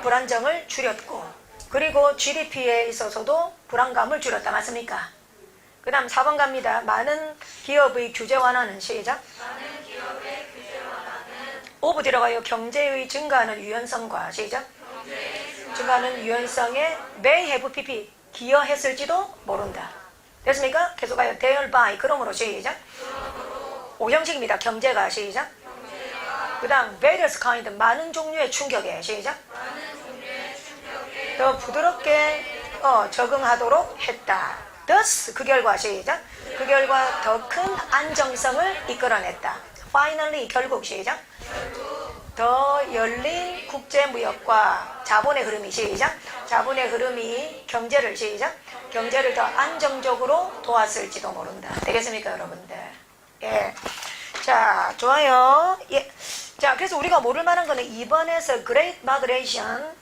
Speaker 1: 불안정을 줄였고 그리고 GDP에 있어서도 불안감을 줄였다. 맞습니까? 그 다음 4번 갑니다. 많은 기업의 규제 완화는 시작. 오브 들어가요. 경제의 증가하는 유연성과 시작. 증가하는 유연성에 may have pp 기여했을지도 모른다. 됐습니까? 계속 가요. thereby 그러므로 시작. O형식입니다. 경제가 시작. 그 다음 various kind 많은 종류의 충격에 시작. 더 부드럽게 적응하도록 했다. thus 그 결과 시작. 그 결과 더 큰 안정성을 이끌어냈다. finally 결국 시작. 더 열린 국제무역과 자본의 흐름이 시작. 자본의 흐름이 경제를 시작. 경제를 더 안정적으로 도왔을지도 모른다. 되겠습니까 여러분들? 예. 자, 좋아요. 예. 자, 그래서 우리가 모를 만한 거는 2번에서 Great Moderation,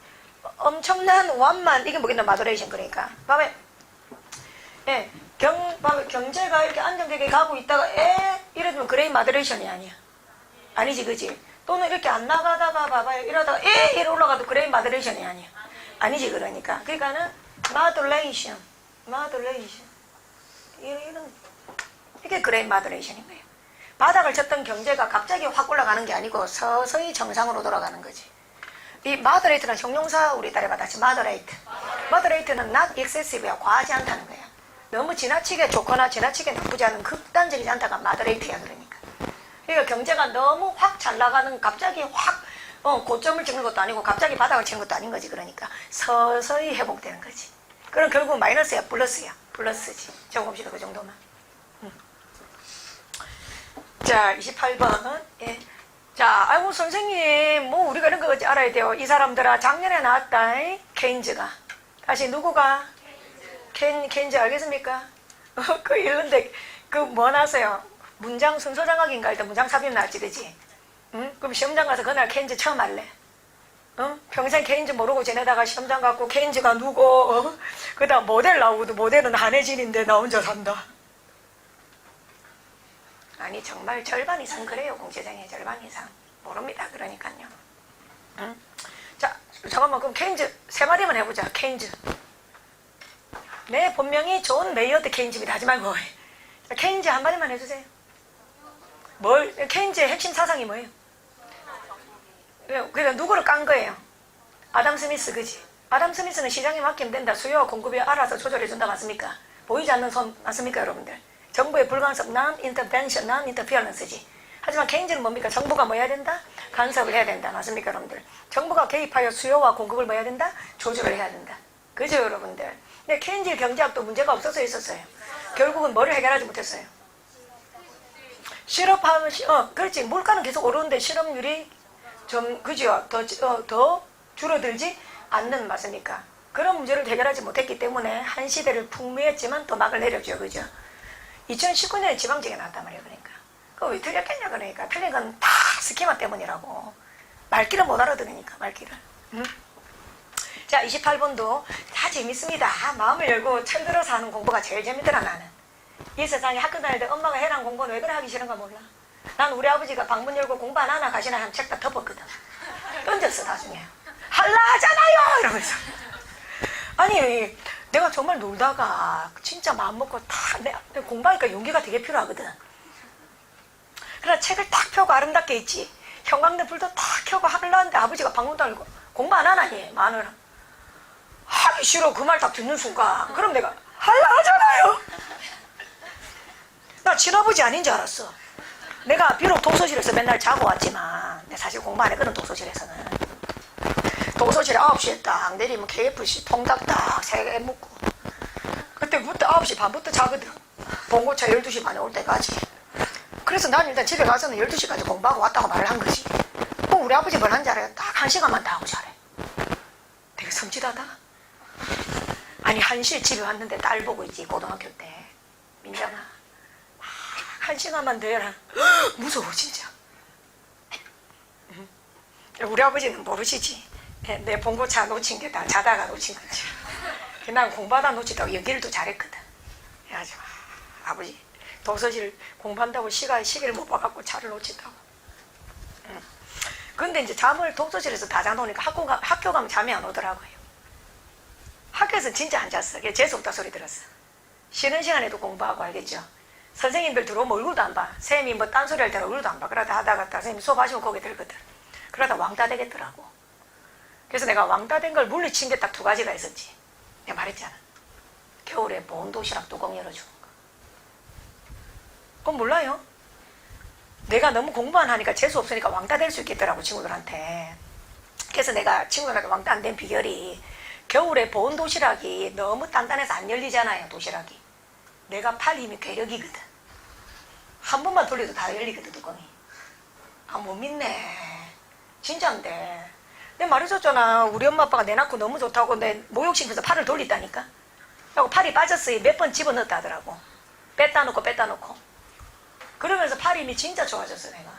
Speaker 1: 엄청난 완만, 이게 뭐겠나, moderation, 그러니까. 봐봐요. 예. 봐봐요. 경제가 이렇게 안정되게 가고 있다가, 이러면 Great Moderation이 아니야. 아니지, 그지? 또는 이렇게 안 나가다가, 봐봐요. 이러다가, 이래 올라가도 Great Moderation이 아니야. 아니지, 그러니까. 그러니까는, Moderation. 이게 Great Moderation인 거예요. 바닥을 쳤던 경제가 갑자기 확 올라가는 게 아니고 서서히 정상으로 돌아가는 거지. 이 moderate는 형용사 우리 딸에 받았지. moderate는 not excessive야. 과하지 않다는 거야. 너무 지나치게 좋거나 지나치게 나쁘지 않은 극단적이지 않다가 moderate야. 그러니까 경제가 너무 확 잘 나가는, 갑자기 확 고점을 찍는 것도 아니고 갑자기 바닥을 치는 것도 아닌 거지. 그러니까 서서히 회복되는 거지. 그럼 결국 마이너스야, 플러스지. 적어봅시다. 그 정도만. 자, 28번. 예. 자, 아이고, 선생님, 뭐, 우리가 이런 거 알아야 돼요. 이 사람들아, 작년에 나왔다, 케인즈가. 다시 누구가? 케인즈 알겠습니까? 그 읽는데, 뭐 나왔어요? 문장 순서장악인가? 일단 문장 삽입 나왔지, 그지? 응? 그럼 시험장 가서 그날 케인즈 처음 할래? 응? 평생 케인즈 모르고 지내다가 시험장 갔고, 케인즈가 누구? 그 다음 모델 나오고도 모델은 한혜진인데 나 혼자 산다. 아니 정말 절반 이상 그래요. 공채장의 절반 이상 모릅니다. 그러니까요. 응? 자, 잠깐만, 그럼 케인즈 세 마디만 해보자. 케인즈. 내 본명이 존 메이어드 케인즈입니다. 하지 말고. 자, 케인즈 한 마디만 해주세요. 케인즈의 핵심 사상이 뭐예요? 그러니까 누구를 깐 거예요? 아담 스미스, 그지? 아담 스미스는 시장에 맡기면 된다. 수요와 공급이 알아서 조절해준다. 맞습니까? 보이지 않는 손 맞습니까, 여러분들? 정부의 불간섭, non-intervention, non-interference지. 하지만 케인즈는 뭡니까? 정부가 뭐 해야 된다? 간섭을 해야 된다. 맞습니까, 여러분들? 정부가 개입하여 수요와 공급을 뭐 해야 된다? 조절을 해야 된다. 그죠, 여러분들? 근데 케인즈 경제학도 문제가 없어서 있었어요. 결국은 뭐를 해결하지 못했어요? 실업하면, 그렇지. 물가는 계속 오르는데 실업률이 좀, 그죠? 더 줄어들지 않는, 맞습니까? 그런 문제를 해결하지 못했기 때문에 한 시대를 풍미했지만 또 막을 내렸죠. 그죠? 2019년에 지방직에 나왔단 말이에요. 그러니까. 그거 왜 틀렸겠냐, 그러니까. 틀린 건 다 스키마 때문이라고. 말귀를 못 알아들으니까, 말귀를. 응? 자, 28번도 다 재밌습니다. 마음을 열고 철들어서 하는 공부가 제일 재밌더라, 나는. 이 세상에 학교 다닐 때 엄마가 해란 공부는 왜 그래 하기 싫은가 몰라. 난 우리 아버지가 방문 열고 공부 안 하나 가시나 하면 책 다 덮었거든. 던졌어, 나중에. 할라 하잖아요! 이러면서. 아니, 내가 정말 놀다가 진짜 마음 먹고 다 공부하니까 용기가 되게 필요하거든. 그래서 책을 딱 펴고 아름답게 있지. 형광등 불도 딱 켜고 하려는데 아버지가 방문도 안 열고 공부 안 하나 얘 마누라. 하기 싫어. 그 말 딱 듣는 순간. 그럼 내가 할라 하잖아요. 나 친아버지 아닌 줄 알았어. 내가 비록 도서실에서 맨날 자고 왔지만 사실 공부 안 했거든. 도서실에서는. 도서실에 9시에 딱 내리면 KFC 통닭 딱 3개 먹고 그때부터 9시 반부터 자거든. 본고차 12시 반에 올 때까지. 그래서 난 일단 집에 가서는 12시까지 공부하고 왔다고 말을 한 거지. 그럼 우리 아버지 뭘 한지 알아요? 딱 1시간만 다 하고 자래. 되게 섬찟하다. 아니 1시에 집에 왔는데 딸 보고 있지. 고등학교 때. 민정아 1시간만 더 해라. 무서워 진짜. 우리 아버지는 모르시지. 내 본고차 놓친 게 다 자다가 놓친 거지. 난 공부하다 놓치다고 여기를 또 잘했거든. 그래가지고 아버지 도서실 공부한다고 시계를 못 봐갖고 차를 놓친다고. 근데 이제 잠을 도서실에서 다 자놓으니까 학교 가면 잠이 안 오더라고요. 학교에서 진짜 안 잤어. 재수없다 소리 들었어. 쉬는 시간에도 공부하고 알겠죠. 선생님들 들어오면 얼굴도 안 봐. 선생님이 뭐 딴소리 할 때는 얼굴도 안 봐. 그러다 하다가 선생님 수업하시면 고개 들거든. 그러다 왕따 되겠더라고. 그래서 내가 왕따 된 걸 물리친 게 딱 2가지가 있었지. 내가 말했잖아. 겨울에 보온 도시락 뚜껑 열어주는 거. 그건 몰라요. 내가 너무 공부 안 하니까 재수 없으니까 왕따 될 수 있겠더라고 친구들한테. 그래서 내가 친구들한테 왕따 안 된 비결이 겨울에 보온 도시락이 너무 단단해서 안 열리잖아요. 도시락이. 내가 팔 힘이 괴력이거든. 한 번만 돌려도 다 열리거든 뚜껑이. 아 못 믿네. 진짜인데. 내가 말해줬잖아. 우리 엄마 아빠가 내 낳고 너무 좋다고 내 목욕시켜서 팔을 돌린다니까. 그리고 팔이 빠졌어요. 몇 번 집어넣었다 하더라고. 뺐다 놓고 뺐다 놓고. 그러면서 팔 힘이 진짜 좋아졌어 내가.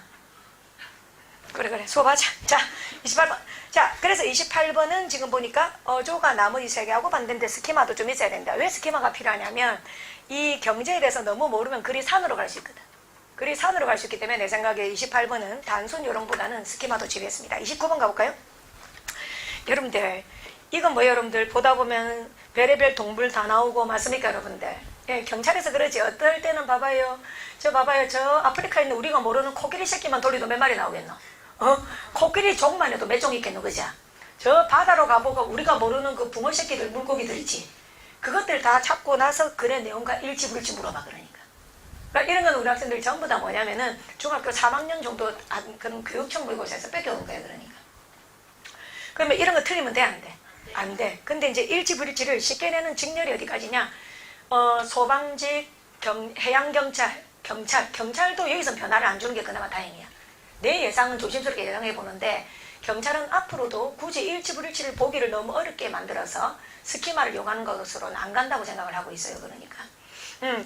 Speaker 1: 그래 수업하자. 자 28번. 자 그래서 28번은 지금 보니까 어조가 나머지 3개하고 반대인데 스키마도 좀 있어야 된다. 왜 스키마가 필요하냐면 이 경제에 대해서 너무 모르면 글이 산으로 갈 수 있거든. 글이 산으로 갈 수 있기 때문에 내 생각에 28번은 단순 요령보다는 스키마도 지배했습니다. 29번 가볼까요? 여러분들 이건 뭐 여러분들 보다 보면 별의별 동물 다 나오고 맞습니까 여러분들? 예, 경찰에서 그러지. 어떨 때는 봐봐요. 저 아프리카에 있는 우리가 모르는 코끼리 새끼만 돌리도 몇 마리 나오겠노? 코끼리 종만 해도 몇 종 있겠노, 그죠? 저 바다로 가보고 우리가 모르는 그 붕어 새끼들, 물고기들 있지. 그것들 다 잡고 나서 글의 내용과 일치불일치 물어봐, 그러니까. 그러니까 이런 건 우리 학생들이 전부 다 뭐냐면은 중학교 3학년 정도 그런 교육청 모의고사에서 뺏겨온 거야, 그러니까. 그러면 이런 거 틀리면 돼, 안 돼? 안 돼. 근데 이제 일치불일치를 쉽게 내는 직렬이 어디까지냐? 소방직, 해양경찰, 경찰도 여기서 변화를 안 주는 게 그나마 다행이야. 내 예상은 조심스럽게 예상해 보는데 경찰은 앞으로도 굳이 일치불일치를 보기를 너무 어렵게 만들어서 스키마를 이용하는 것으로는 안 간다고 생각을 하고 있어요. 그러니까.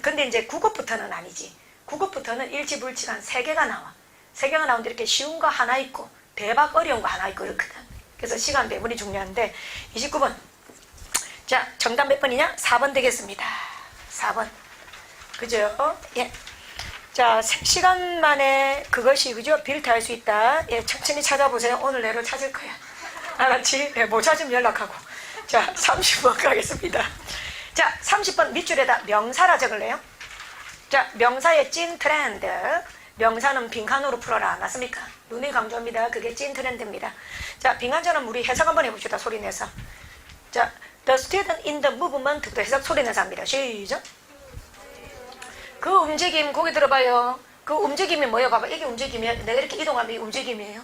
Speaker 1: 근데 이제 9급부터는 아니지. 9급부터는 일치불일치가 한 3개가 나와. 3개가 나오는데 이렇게 쉬운 거 하나 있고 대박 어려운 거 하나 있고 이렇거든. 그래서 시간 배분이 중요한데 29번. 자, 정답 몇 번이냐? 4번 되겠습니다. 4번. 그죠? 예. 자, 시간 만에 그것이, 그죠? 비슷할 수 있다. 예, 천천히 찾아보세요. 오늘 내로 찾을 거야. 알았지? 예, 못 찾으면 연락하고. 자, 30번 가겠습니다. 자, 30번 밑줄에다 명사라 적을래요? 자, 명사의 찐 트렌드. 명사는 빈칸으로 풀어라. 맞습니까? 눈이 강조합니다. 그게 찐 트렌드입니다. 자, 빈칸처럼 우리 해석 한번 해봅시다. 소리내서. 자, The student in the movement부터 해석 소리내서 합니다. 시작. 그 움직임, 거기 들어봐요. 그 움직임이 뭐예요? 봐봐. 이게 움직임이야. 내가 이렇게 이동하면 이 움직임이에요.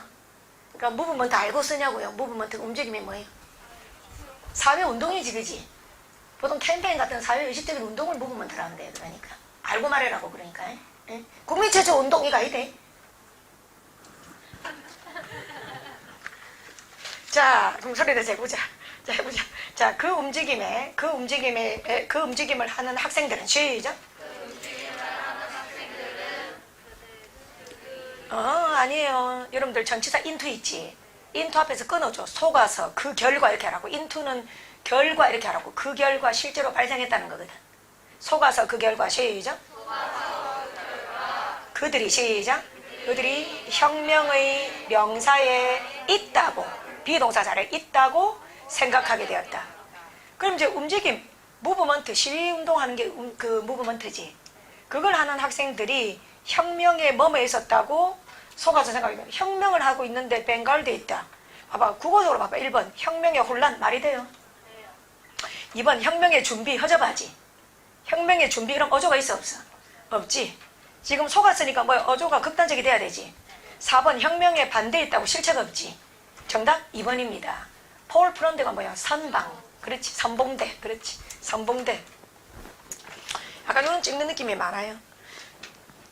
Speaker 1: 그러니까 무브먼트 알고 쓰냐고요. 무브먼트 움직임이 뭐예요? 사회운동이지, 그지? 보통 캠페인 같은 사회의식적인 운동을 무브먼트라는 데요. 그러니까. 알고 말해라고, 그러니까. 예? 국민 최초 운동이가 이래. 자, 그럼 소리내서 해보자. 자, 해보자. 자, 그 움직임을 하는 학생들은 시작. 아니에요. 여러분들 전치사 인투 있지. 인투 앞에서 끊어줘. 속아서 그 결과 이렇게 하라고. 인투는 결과 이렇게 하라고. 그 결과 실제로 발생했다는 거거든. 속아서 그 결과 시작. 그들이 시작. 그들이 혁명의 명사에 있다고, 비동사 자리에 있다고 생각하게 되었다. 그럼 이제 움직임, 무브먼트, 시위운동하는 게 그 무브먼트지. 그걸 하는 학생들이 혁명에 머물러 있었다고 속아서 생각해요. 혁명을 하고 있는데 벵갈돼 있다. 봐봐, 국어적으로 봐봐. 1번 혁명의 혼란 말이 돼요. 2번 혁명의 준비 허접하지. 혁명의 준비 그럼 어조가 있어 없어? 없지. 지금 속았으니까 뭐야? 어조가 극단적이 돼야 되지. 4번 혁명에 반대했다고 실체가 없지. 정답 2번입니다. 폴 프런드가 뭐야? 선방. 그렇지. 선봉대. 그렇지. 선봉대. 약간 이런 찍는 느낌이 많아요.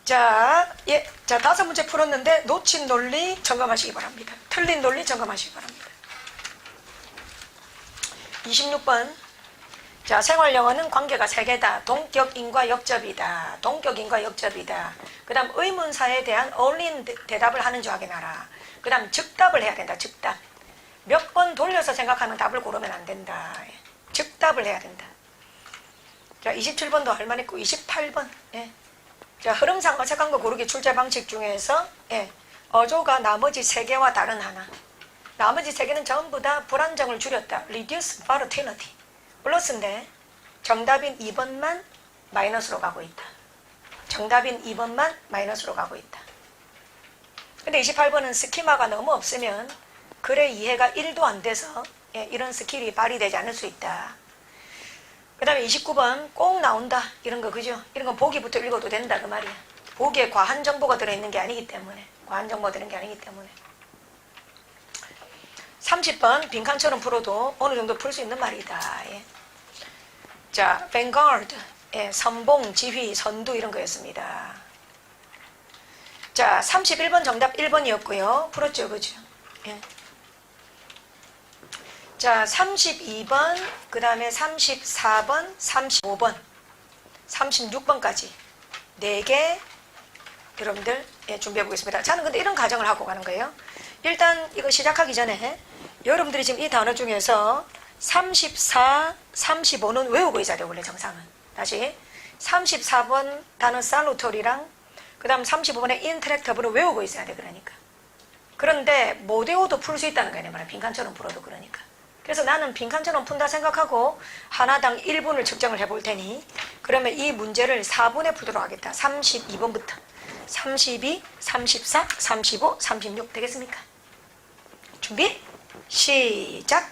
Speaker 1: 자, 예. 자, 5문제 풀었는데 놓친 논리 점검하시기 바랍니다. 틀린 논리 점검하시기 바랍니다. 26번. 자, 생활영어는 관계가 3개다. 동격인과 역접이다. 동격인과 역접이다. 그 다음 의문사에 대한 어울리는 대답을 하는지 확인하라. 그 다음 즉답을 해야 된다. 즉답. 몇 번 돌려서 생각하는 답을 고르면 안 된다. 즉답을 해야 된다. 자, 27번도 할 만 있고 28번. 예. 자, 흐름상 어색한 거 고르기 출제 방식 중에서 예. 어조가 나머지 3개와 다른 하나. 나머지 3개는 전부 다 불안정을 줄였다. Reduce volatility. 플러스인데 정답인 2번만 마이너스로 가고 있다. 정답인 2번만 마이너스로 가고 있다. 근데 28번은 스키마가 너무 없으면 글의 이해가 1도 안 돼서 예, 이런 스킬이 발휘되지 않을 수 있다. 그 다음에 29번 꼭 나온다. 이런 거 그죠? 이런 건 보기부터 읽어도 된다 그 말이야. 보기에 과한 정보가 들어있는 게 아니기 때문에. 과한 정보가 들어있는 게 아니기 때문에. 30번 빈칸처럼 풀어도 어느 정도 풀 수 있는 말이다. 예. 자, vanguard, 예, 선봉, 지휘, 선두 이런 거였습니다. 자, 31번 정답 1번이었고요. 풀었죠, 그죠? 예. 자, 32번, 그 다음에 34번, 35번, 36번까지 4개 여러분들 준비해 보겠습니다. 저는 근데 이런 가정을 하고 가는 거예요. 일단 이거 시작하기 전에 여러분들이 지금 이 단어 중에서 34, 35는 외우고 있어야 돼요. 원래 정상은. 다시 34번 단어 살루토리랑 그 다음 35번의 인터랙터블을 외우고 있어야 돼. 그러니까. 그런데 못 외워도 풀 수 있다는 거예요. 말이야. 빈칸처럼 풀어도 그러니까. 그래서 나는 빈칸처럼 푼다 생각하고 하나당 1분을 측정을 해볼 테니 그러면 이 문제를 4분에 풀도록 하겠다. 32번부터 32, 34, 35, 36 되겠습니까? 준비 시작.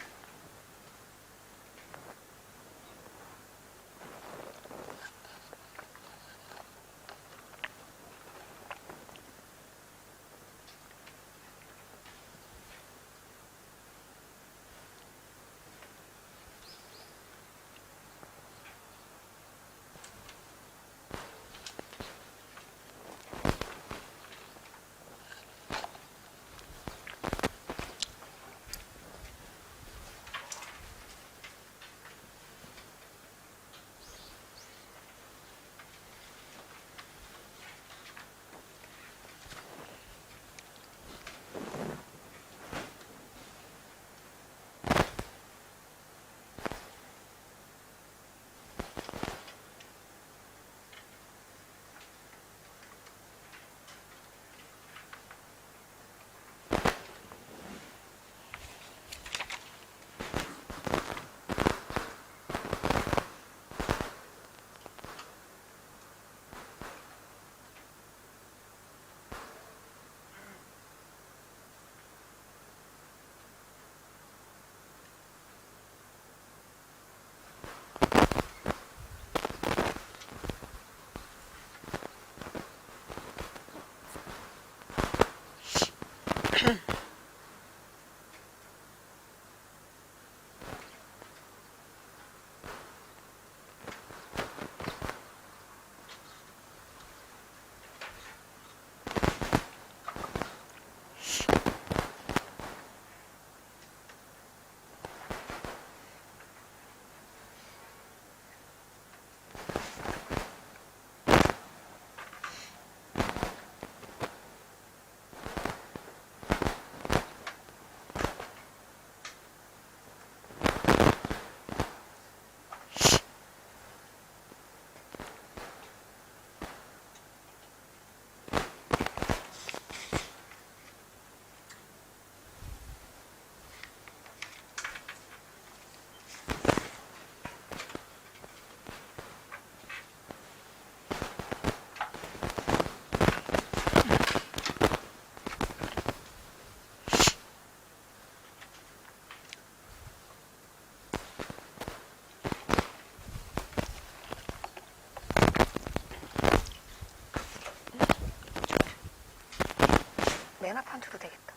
Speaker 1: 맨 앞 한 줄도 되겠다.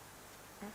Speaker 1: 응?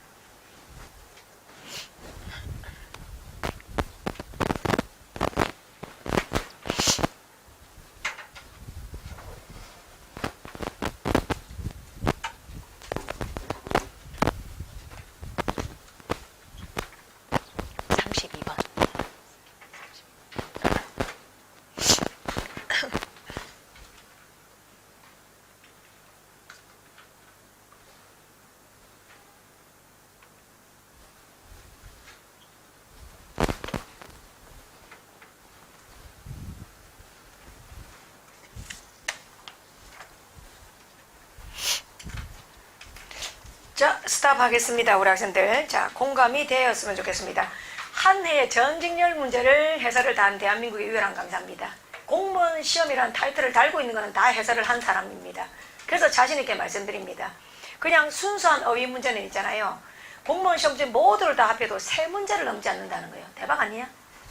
Speaker 1: 자, 스탑 하겠습니다. 우리 학생들. 자, 공감이 되었으면 좋겠습니다. 한 해의 전직열 문제를 해설을 다 한 대한민국의 유일한 강사입니다. 공무원 시험이라는 타이틀을 달고 있는 것은 다 해설을 한 사람입니다. 그래서 자신있게 말씀드립니다. 그냥 순수한 어휘 문제는 있잖아요. 공무원 시험 문제 모두를 다 합해도 3문제를 넘지 않는다는 거예요. 대박 아니야?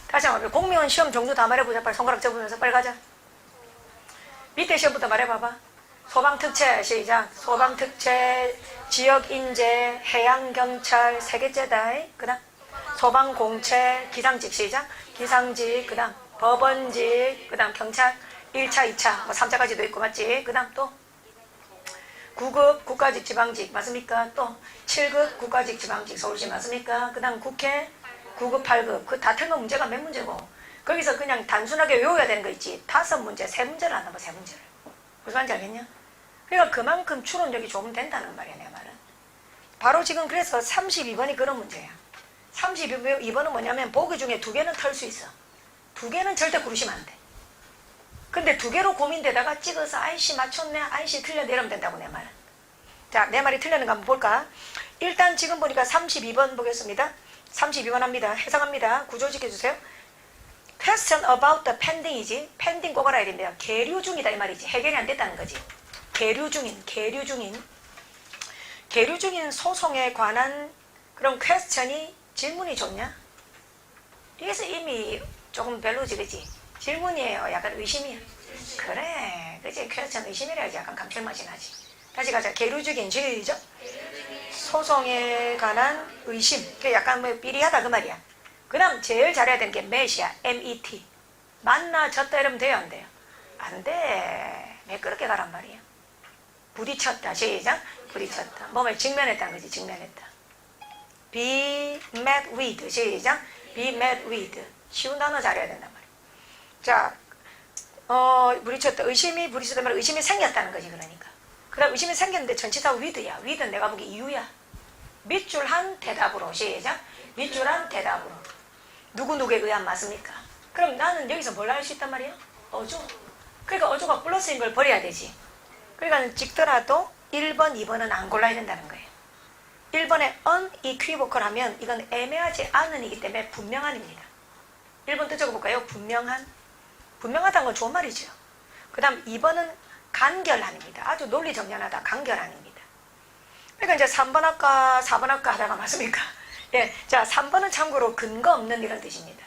Speaker 1: 다시 한번 공무원 시험 종류 다 말해보자. 빨리 손가락 접으면서 빨리 가자. 밑에 시험부터 말해봐봐. 소방특채 시작. 소방특채, 지역인재, 해양경찰 3개째다. 그 다음 소방공채, 기상직 시작. 기상직, 그 다음 법원직, 그 다음 경찰 1차, 2차, 뭐 3차까지도 있고 맞지? 그 다음 또 9급 국가직 지방직 맞습니까? 또 7급 국가직 지방직 서울시 맞습니까? 그 다음 국회 9급 8급 그 다 틀면 문제가 몇 문제고 거기서 그냥 단순하게 외워야 되는 거 있지. 5문제 3문제를 안 남아. 3문제를 무슨 말인지 알겠냐? 그러니까 그만큼 추론력이 조금 된다는 말이야, 내 말은. 바로 지금 그래서 32번이 그런 문제야. 32번은 뭐냐면 보기 중에 2개는 털 수 있어. 2개는 절대 구르시면 안 돼. 근데 2개로 고민되다가 찍어서 아이씨 맞췄네, 아이씨 틀렸네 이러면 된다고, 내 말은. 자, 내 말이 틀렸는가 한번 볼까? 일단 지금 보니까 32번 보겠습니다. 32번 합니다. 해석합니다. 구조지켜주세요. Question about the pending이지. pending 꼭 알아야 됩니다. 계류 중이다 이 말이지. 해결이 안 됐다는 거지. 계류 중인 소송에 관한 그런 퀘스천이 질문이 좋냐? 이게서 이미 조금 별로지, 그지? 질문이에요. 약간 의심이야. 그래, 그지? 퀘스천 의심이라야지 약간 감칠맛이 나지. 다시 가자. 계류 중인 시죠? 소송에 관한 의심. 그게 약간 뭐 삐리하다 그 말이야. 그 다음 제일 잘해야 되는 게 met이야. MET. 만나졌다 이러면 돼요, 안 돼요? 안 돼. 매끄럽게 가란 말이야. 부딪혔다. 시작. 부딪혔다. 몸에 직면했다는 거지. 직면했다. be met with. 시작. be met with. 쉬운 단어 잘해야 된단 말이야. 자, 부딪혔다. 부딪혔단 말은 의심이 생겼다는 거지, 그러니까. 그 다음 의심이 생겼는데 전치사 with야. with는 내가 보기 이유야. 밑줄한 대답으로. 시작. 밑줄한 대답으로. 누구누구에 의한 맞습니까? 그럼 나는 여기서 뭘 할 수 있단 말이야? 어조. 그러니까 어조가 플러스인 걸 버려야 되지. 그러니까 찍더라도 1번, 2번은 안 골라야 된다는 거예요. 1번에 unequivocal 하면 이건 애매하지 않은 이기 때문에 분명한입니다. 1번 또 적어볼까요? 분명한. 분명하다는 건 좋은 말이죠. 그 다음 2번은 간결한입니다. 아주 논리정연하다. 간결한입니다. 그러니까 이제 3번 할까 4번 할까 하다가 맞습니까? 예, 자 3번은 참고로 근거 없는 이런 뜻입니다.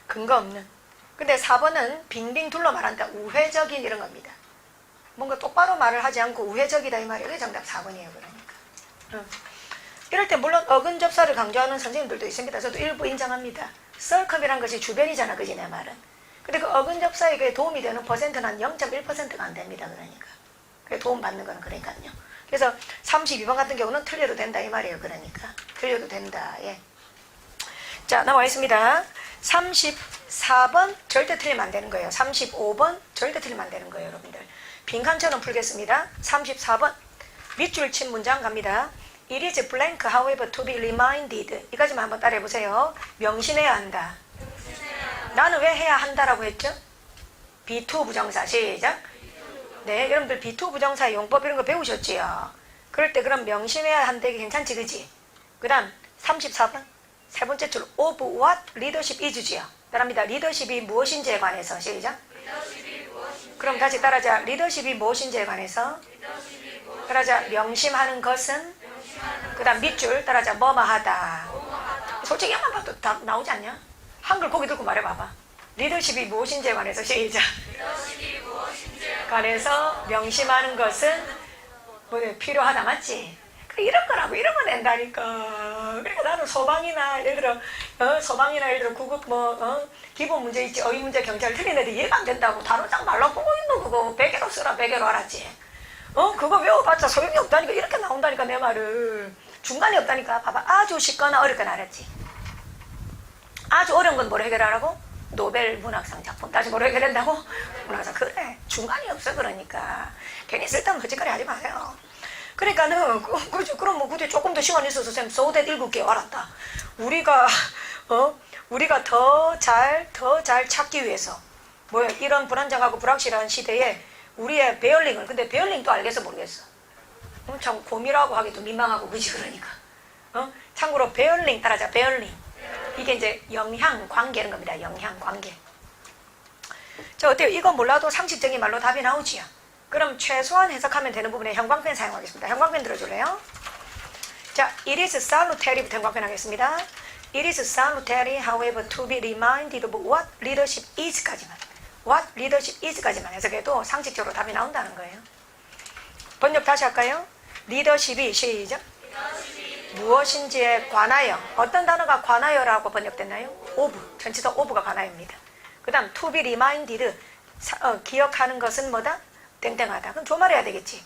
Speaker 1: 근거 없는. 근데 4번은 빙빙 둘러 말한다. 우회적인 이런 겁니다. 뭔가 똑바로 말을 하지 않고 우회적이다 이 말이에요. 그게 정답 4번이에요. 그러니까. 이럴 때 물론 어근접사를 강조하는 선생님들도 있습니다. 저도 일부 인정합니다. 썰컵이란 것이 주변이잖아. 그지 내 말은. 근데 그 어근접사에 도움이 되는 퍼센트는 한 0.1%가 안 됩니다. 그러니까. 그래 도움 받는 건 그러니까요. 그래서 32번 같은 경우는 틀려도 된다 이 말이에요. 그러니까. 틀려도 된다. 예. 자, 나와 있습니다. 34번 절대 틀리면 안 되는 거예요. 35번 절대 틀리면 안 되는 거예요. 여러분들. 빈칸처럼 풀겠습니다. 34번 밑줄 친 문장 갑니다. It is blank however to be reminded. 이까지만 한번 따라해보세요. 명심해야 한다. 나는 왜 해야 한다라고 했죠? be2 부정사. 시작. 네, 여러분들 be2 부정사의 용법 이런 거 배우셨지요? 그럴 때 그럼 명심해야 한다기 괜찮지, 그지? 그 다음 34번 세 번째 줄 of what leadership is지요. 따라합니다. 리더십이 무엇인지에 관해서. 시작. 그럼 다시 따라하자. 리더십이 무엇인지에 관해서. 따라하자. 명심하는 것은. 그 다음 밑줄 따라하자. 뭐뭐하다. 솔직히 한번 봐도 다 나오지 않냐? 한글 고기 들고 말해봐봐. 리더십이 무엇인지에 관해서. 시작. 관해서 명심하는 것은 뭐 필요하다. 맞지? 이런 거라고 이러면 된다니까. 그러니까 나는 소방이나 예를 들어 구급 기본 문제 있지, 어휘 문제 경찰 틀린 애들 이해가 안 된다고 단어장 말라 보고 있는 그거 100개로 쓰라. 100개로 알았지. 그거 외워봤자 소용이 없다니까. 이렇게 나온다니까 내 말을. 중간이 없다니까. 봐봐. 아주 쉽거나 어렵거나 알았지. 아주 어려운 건 뭐로 해결하라고? 노벨 문학상 작품. 다시 뭐로 해결한다고? 문학상. 그래. 중간이 없어. 그러니까 괜히 쓸데없는 거짓거리 하지 마세요. 그러니까는 그럼 뭐 굳이 조금 더 시간이 있어서 쌤 소댓 7개 알았다. 우리가 더 잘 찾기 위해서 뭐야 이런 불안정하고 불확실한 시대에 우리의 베어링을. 근데 베어링도 알겠어 모르겠어. 참 고민하고 하기도 민망하고 그지. 그러니까 참고로 베어링 따라자. 베어링 이게 이제 영향 관계는 겁니다. 영향 관계. 자, 어때요? 이거 몰라도 상식적인 말로 답이 나오지요. 그럼 최소한 해석하면 되는 부분에 형광펜 사용하겠습니다. 형광펜 들어줄래요? 자, it is salutary부터 형광펜 하겠습니다. It is salutary, however, to be reminded of what leadership is까지만. What leadership is까지만 해석해도 상식적으로 답이 나온다는 거예요. 번역 다시 할까요? 리더십이 시작. 무엇인지에 관하여. 어떤 단어가 관하여라고 번역됐나요? of. 전치사 of가 관하여입니다. 그 다음 to be reminded. 기억하는 것은 뭐다? 땡땡하다. 그럼 조말해야 되겠지.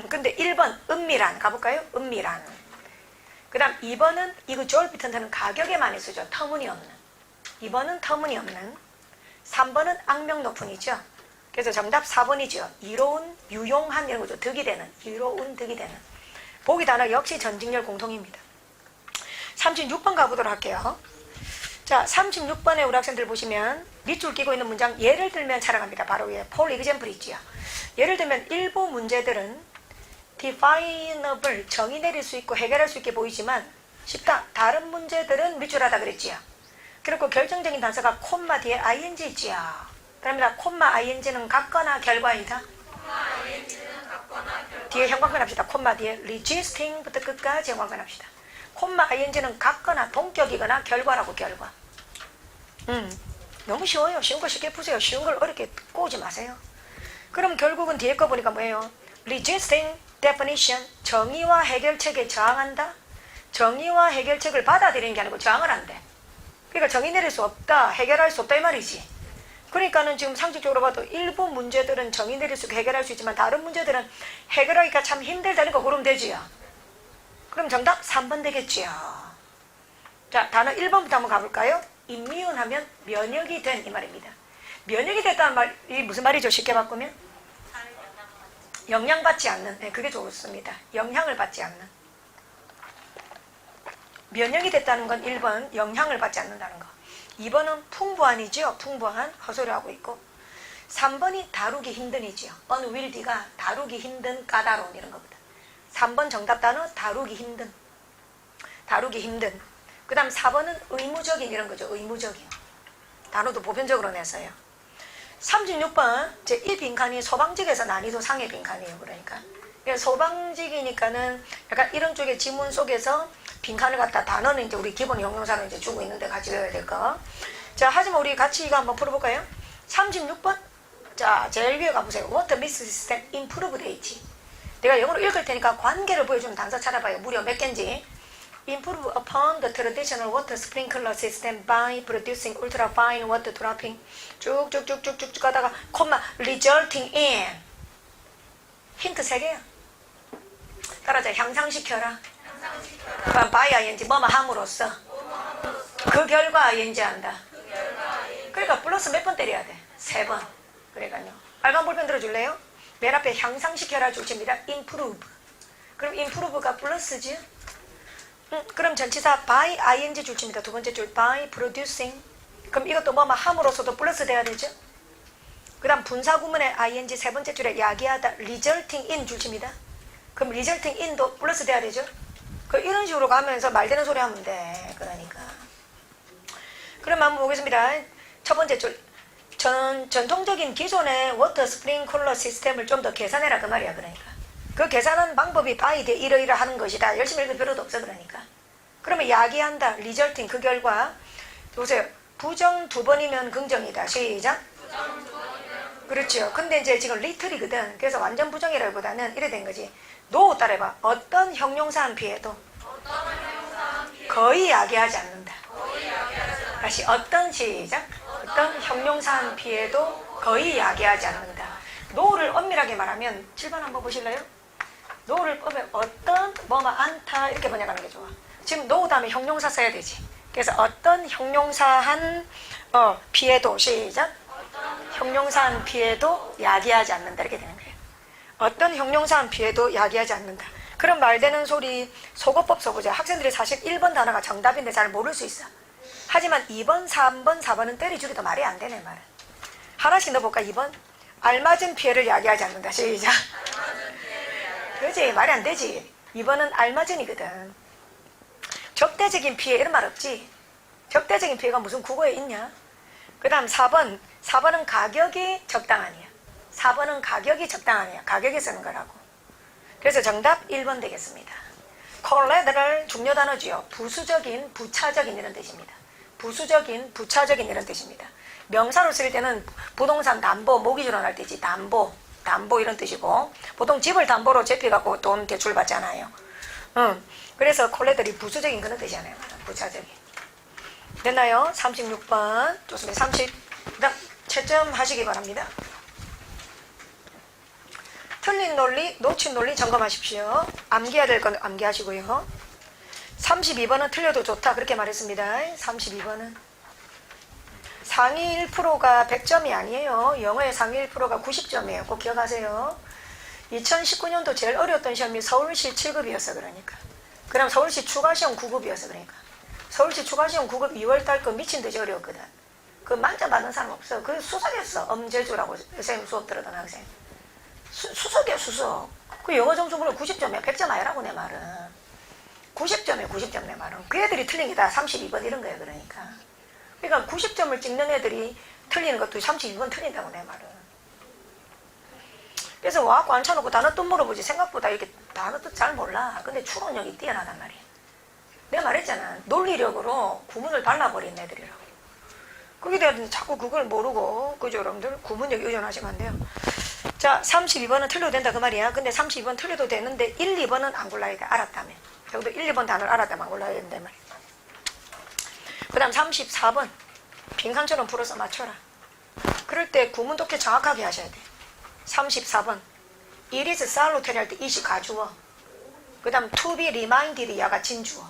Speaker 1: 근데 1번 은밀한 가볼까요? 은밀한. 그 다음 2번은 exorbitant는 가격에 많이 쓰죠. 터무니없는. 2번은 터무니없는. 3번은 악명 높은이죠. 그래서 정답 4번이죠. 이로운, 유용한 이런 거죠. 득이 되는, 이로운 득이 되는. 보기 단어 역시 전직렬 공통입니다. 36번 가보도록 할게요. 자, 36번에 우리 학생들 보시면 밑줄 끼고 있는 문장 예를 들면 찾아갑니다. 바로 위에 폴 이그젬플 있지요. 예를 들면 일부 문제들은 defineable, 정의 내릴 수 있고 해결할 수 있게 보이지만 쉽다. 다른 문제들은 밑줄하다 그랬지요. 그리고 결정적인 단서가 콤마 뒤에 ing 있지요. 그럽니다. 콤마 ing는 같거나 결과이다. 뒤에 형광펜 합시다. 콤마 뒤에 resisting부터 끝까지 형광펜 합시다. 콤마 ing는 같거나 동격이거나 결과라고. 결과. 너무 쉬워요. 쉬운 거 쉽게 푸세요. 쉬운 걸 어렵게 꼬지 마세요. 그럼 결국은 뒤에 거 보니까 뭐예요? resisting definition, 정의와 해결책에 저항한다. 정의와 해결책을 받아들이는 게 아니고 저항을 한대. 그러니까 정의 내릴 수 없다, 해결할 수 없다 이 말이지. 그러니까는 지금 상식적으로 봐도 일부 문제들은 정의 내릴 수 있고 해결할 수 있지만 다른 문제들은 해결하기가 참 힘들다는 거 고르면 되지요. 그럼 정답 3번 되겠지요. 자, 단어 1번부터 한번 가볼까요? immune 하면 면역이 된 이 말입니다. 면역이 됐다는 말이 무슨 말이죠? 쉽게 바꾸면? 영향받지 않는. 네, 그게 좋습니다. 영향을 받지 않는. 면역이 됐다는 건 1번 영향을 받지 않는다는 거. 2번은 풍부한이죠. 풍부한 허소리하고 있고 3번이 다루기 힘든이지요. unwield가 다루기 힘든, 까다로운 이런 겁니다. 3번 정답 단어 다루기 힘든. 다루기 힘든. 그 다음 4번은 의무적인 이런 거죠. 의무적인. 단어도 보편적으로 냈어요. 36번 제 1빈칸이 소방직에서 난이도 상의 빈칸이에요. 그러니까 소방직이니까는 약간 이런 쪽의 지문 속에서 빈칸을 갖다 단어는 이제 우리 기본 형용사로 이제 주고 있는데 같이 외워야 될 거. 자, 하지만 우리 같이 이거 한번 풀어볼까요? 36번. 자, 제일 위에 가보세요. What miss system improved age. 내가 영어로 읽을 테니까 관계를 보여주는 단서 찾아봐요. 무려 몇 개인지. Improve upon the traditional water sprinkler system by producing ultrafine water dropping. 쭉쭉쭉쭉쭉 가다가 콤마 resulting in. 힌트 3개야. 따라자. 향상시켜라. 그럼 by ing 뭐뭐 함으로써. 그 결과 ing 한다. 그러니까 플러스 몇 번 때려야 돼? 3번. 그러니까요. 빨간 볼펜 들어줄래요? 맨 앞에 향상시켜라 줄칩니다. improve. 그럼 improve가 플러스지? 그럼 전치사 by ing 줄칩니다. 두 번째 줄 by producing. 그럼 이것도 뭐뭐 함으로써도 플러스 돼야 되죠? 그 다음 분사구문의 ing 세 번째 줄에 야기하다 resulting in 줄칩니다. 그럼 resulting in도 플러스 돼야 되죠? 그 이런 식으로 가면서 말되는 소리 하면 돼. 그러니까. 그럼 한번 보겠습니다. 첫 번째 줄. 전통적인 기존의 워터 스프링클러 시스템을 좀 더 계산해라 그 말이야. 그러니까 그 계산하는 방법이 by 대 이러이러하는 것이다. 열심히 읽을 필요도 없어. 그러니까 그러면 야기한다 resulting 그 결과. 보세요. 부정 2번이면 긍정이다. 시작. 그렇죠. 근데 이제 지금 리틀이거든. 그래서 완전 부정이라기보다는 이래 된 거지. 노 따라해봐. 어떤 형용사한 피해도 거의 야기하지 않는다. 다시 어떤 시작. 어떤 형용사한 피해도 거의 야기하지 않는다. 노를 엄밀하게 말하면 7번 한번 보실래요? 노를 보면 어떤 뭐뭐 않다 이렇게 번역하는 게 좋아. 지금 노 다음에 형용사 써야 되지. 그래서 어떤 형용사한 피해도 시작. 형용사한 피해도 야기하지 않는다 이렇게 되는 거예요. 어떤 형용사한 피해도 야기하지 않는다. 그런 말되는 소리 속어법 써보자. 학생들이 사실 1번 단어가 정답인데 잘 모를 수 있어. 하지만 2번, 3번, 4번은 때려주기도 말이 안 되네 말은. 하나씩 넣어볼까? 2번. 알맞은 피해를 야기하지 않는다. 시작. 그렇지. 말이 안 되지. 2번은 알맞은이거든. 적대적인 피해 이런 말 없지. 적대적인 피해가 무슨 국어에 있냐. 그 다음 4번. 4번은 가격이 적당하니야. 4번은 가격이 적당하니야. 가격이 쓰는 거라고. 그래서 정답 1번 되겠습니다. collateral 중요 단어지요. 부수적인, 부차적인 이런 뜻입니다. 부수적인, 부차적인 이런 뜻입니다. 명사로 쓸 때는 부동산 담보, 모기지로 할 때지. 담보 이런 뜻이고 보통 집을 담보로 제피갖고 돈 대출 받잖아요. 그래서 collateral이 부수적인 그런 뜻이잖아요. 부차적인. 됐나요? 36번. 좋습니다. 30. 그다음 채점 하시기 바랍니다. 틀린 논리, 놓친 논리 점검하십시오. 암기해야 될 건 암기하시고요. 32번은 틀려도 좋다 그렇게 말했습니다. 32번은 상위 1%가 100점이 아니에요. 영어의 상위 1%가 90점이에요. 꼭 기억하세요. 2019년도 제일 어려웠던 시험이 서울시 7급이었어. 그러니까. 그럼 서울시 추가시험 9급이었어. 그러니까. 서울시 추가시험 9급 2월달 거 미친 듯이 어려웠거든. 그 만점 받은 사람 없어. 그 수석이었어. 엄재주라고 선생님 수업 들었던 학생. 수석이야 수석. 그 영어 점수 물론 90점이야. 100점 아니라고 내 말은. 90점이야 90점 내 말은. 그 애들이 틀린 게 다 32번 이런 거야. 그러니까. 그러니까 90점을 찍는 애들이 틀리는 것도 32번 틀린다고 내 말은. 그래서 와갖고 앉혀놓고 단어 뜻 물어보지 생각보다 이렇게 단어 뜻 잘 몰라. 근데 추론력이 뛰어나단 말이야. 내가 말했잖아. 논리력으로 구문을 발라버린 애들이라고. 그게 대한 자꾸 그걸 모르고 그죠 여러분들? 구문력 의존하시면 안 돼요. 자 32번은 틀려도 된다 그 말이야. 근데 32번 틀려도 되는데 1, 2번은 안 골라야 돼. 알았다면. 여기도 1, 2번 단어를 알았다면 안 골라야 된단 말이야. 그 다음 34번 빈칸처럼 풀어서 맞춰라. 그럴 때 구문 독해 정확하게 하셔야 돼. 34번 it is salutary 할 때 it이 가주어. 그 다음 to be reminded 야가 진주어.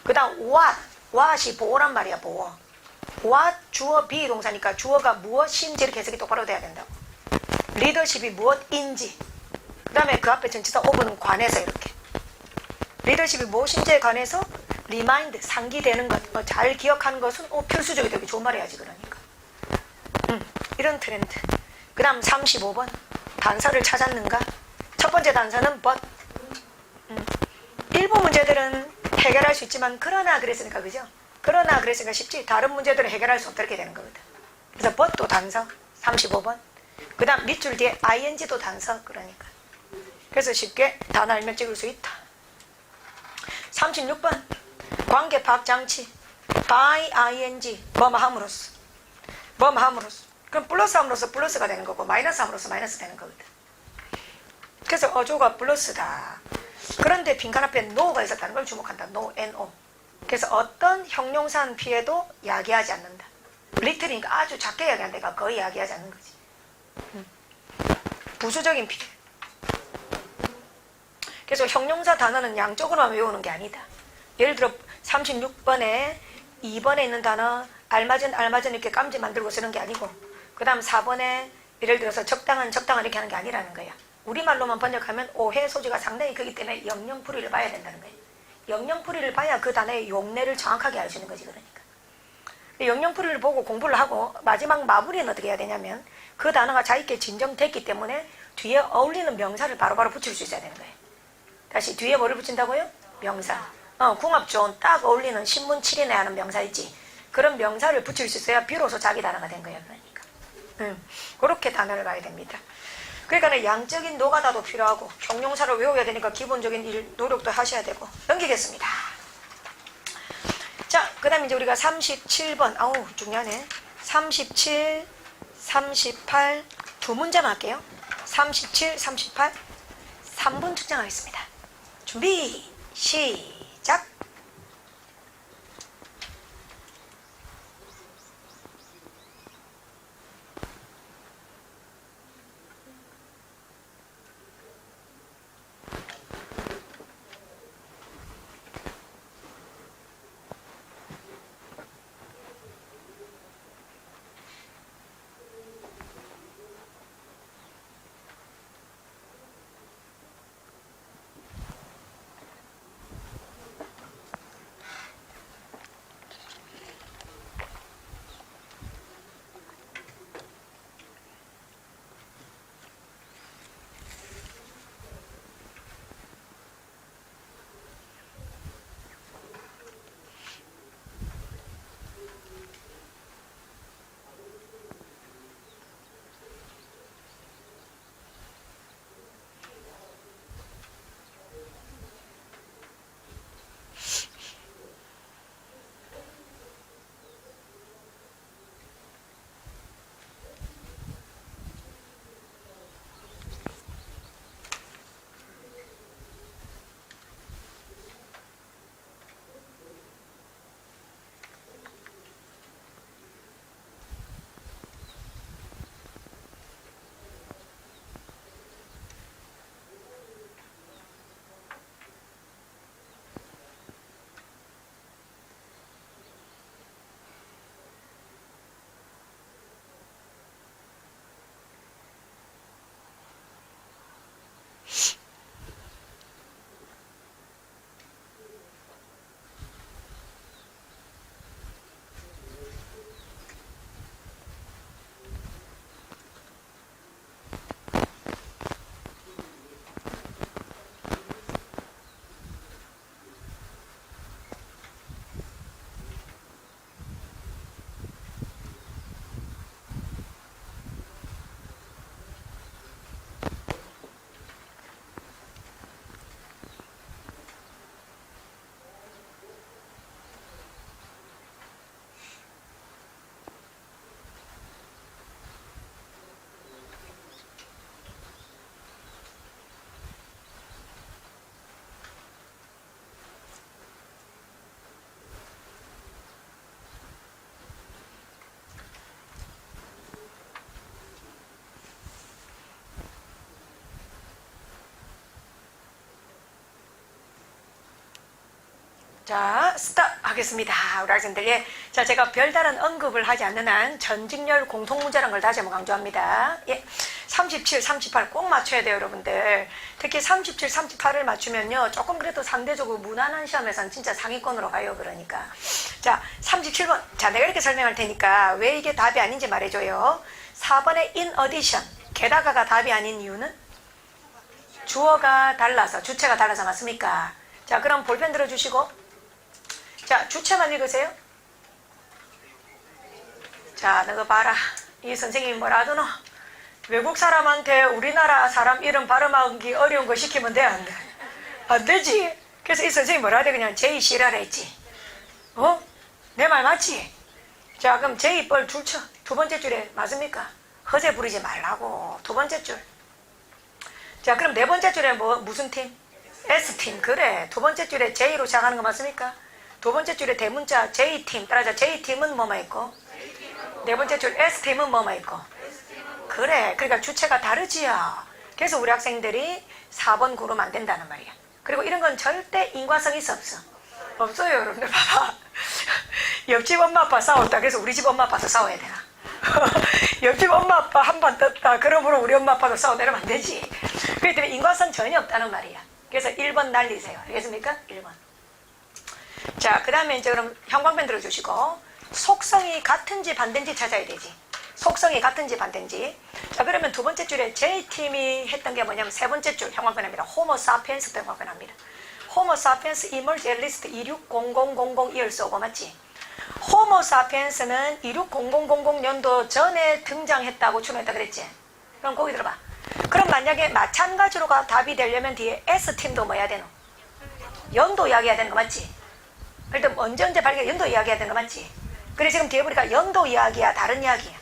Speaker 1: 그 다음 what이 보어란 말이야. 보어. what 주어 비동사니까 주어가 무엇인지 이렇게 해석이 똑바로 돼야 된다고. 리더십이 무엇인지. 그 다음에 그 앞에 전치사 of는 관해서 이렇게. 리더십이 무엇인지에 관해서 remind 상기되는 것, 잘 기억하는 것은 필수적이 되게 좋은 말이야지 그러니까. 이런 트렌드. 그 다음 35번 단서를 찾았는가? 첫 번째 단서는 but. 일부 문제들은 해결할 수 있지만 그러나 그랬으니까 그죠? 그러나 그랬으니까 쉽지. 다른 문제들은 해결할 수 없다 이렇게 되는 거거든. 그래서 but도 단서 35번. 그 다음 밑줄 뒤에 ing도 단서 그러니까. 그래서 쉽게 단어 알면 찍을 수 있다. 36번 관계 파악 장치 by ing 뭐뭐함으로써. 그럼 플러스 함으로써 플러스가 되는 거고 마이너스 함으로써 마이너스 되는 거거든. 그래서 어조가 플러스다. 그런데 빈칸 앞에 no가 있었다는 걸 주목한다. no, no. 그래서 어떤 형용사는 피해도 야기하지 않는다. little이니까 아주 작게 야기한다가 거의 야기하지 않는 거지. 부수적인 피해. 그래서 형용사 단어는 양쪽으로만 외우는 게 아니다. 예를 들어 36번에 2번에 있는 단어 알맞은 이렇게 깜지 만들고 쓰는 게 아니고 그 다음 4번에 예를 들어서 적당한 이렇게 하는 게 아니라는 거야. 우리말로만 번역하면 오해 소지가 상당히 크기 때문에 영영풀이를 봐야 된다는 거야. 영영풀이를 봐야 그 단어의 용례를 정확하게 알 수 있는 거지 그러니까. 영영풀이를 보고 공부를 하고 마지막 마무리는 어떻게 해야 되냐면 그 단어가 자기께 진정됐기 때문에 뒤에 어울리는 명사를 바로바로 붙일 수 있어야 되는 거예요. 다시 뒤에 뭐를 붙인다고요? 명사. 궁합 좋은 딱 어울리는 신문 7인에 하는 명사 있지. 그런 명사를 붙일 수 있어야 비로소 자기 단어가 된 거예요. 그러니까. 그렇게 단어를 봐야 됩니다. 그러니까 양적인 노가다도 필요하고 형용사를 외워야 되니까 기본적인 노력도 하셔야 되고. 넘기겠습니다. 자, 그 다음에 이제 우리가 37번 아우 중요하네. 37, 38 두 문제만 할게요. 37, 38 3분 측정하겠습니다. 준비 시작. 자, 스탑 하겠습니다. 우리 학생들. 예. 자, 제가 별다른 언급을 하지 않는 한 전직렬 공통문제라는 걸 다시 한번 강조합니다. 예. 37, 38 꼭 맞춰야 돼요, 여러분들. 특히 37, 38을 맞추면요. 조금 그래도 상대적으로 무난한 시험에서는 진짜 상위권으로 가요, 그러니까. 자, 37번. 자, 내가 이렇게 설명할 테니까 왜 이게 답이 아닌지 말해줘요. 4번의 in addition. 게다가가 답이 아닌 이유는? 주어가 달라서, 주체가 달라서 맞습니까? 자, 그럼 볼펜 들어주시고. 자, 주체만 읽으세요. 자, 너가 봐라. 이 선생님이 뭐라 하더노? 외국 사람한테 우리나라 사람 이름 발음하기 어려운 거 시키면 돼, 안 돼? 안 되지. 그래서 이 선생님이 뭐라 하대? 그냥 제이 씨라라 했지. 어? 내 말 맞지? 자, 그럼 제이 뻘 줄쳐. 두 번째 줄에 맞습니까? 허세 부리지 말라고. 두 번째 줄. 자, 그럼 네 번째 줄에 무슨 팀? S팀. 그래. 두 번째 줄에 J로 시작하는 거 맞습니까? 두 번째 줄에 대문자 J팀. 따라서 J팀은 뭐만 있고? 네 번째 줄 S팀은 뭐만 있고? 그래. 그러니까 주체가 다르지요. 그래서 우리 학생들이 4번 고르면 안 된다는 말이야. 그리고 이런 건 절대 인과성이 있어 없어? 없어요, 여러분들. 봐봐. 옆집 엄마 아빠 싸웠다. 그래서 우리 집 엄마 아빠도 싸워야 되나? 옆집 엄마 아빠 한 번 떴다. 그러므로 우리 엄마 아빠도 싸우면 안 되지. 그렇기 때문에 인과성 전혀 없다는 말이야. 그래서 1번 날리세요. 알겠습니까? 1번. 자, 그 다음에 이제 그럼 형광펜 들어주시고 속성이 같은지 반대인지 찾아야 되지. 속성이 같은지 반대인지. 자, 그러면 두 번째 줄에 J팀이 했던 게 뭐냐면 세 번째 줄 형광펜 합니다. 호모 사피엔스 때 형광펜 합니다. 호모 사피엔스 이멀지 앨리스트 260000 쏘고 맞지? 호모 사피엔스는 260000년도 전에 등장했다고 추론했다 그랬지? 그럼 거기 들어봐. 그럼 만약에 마찬가지로가 답이 되려면 뒤에 S팀도 뭐 해야 되노? 연도 이야기해야 되는 거 맞지? 일단 언제 발견 연도 이야기해야 되는 거 맞지? 그래 지금 뒤에 보니까 연도 이야기야 다른 이야기야.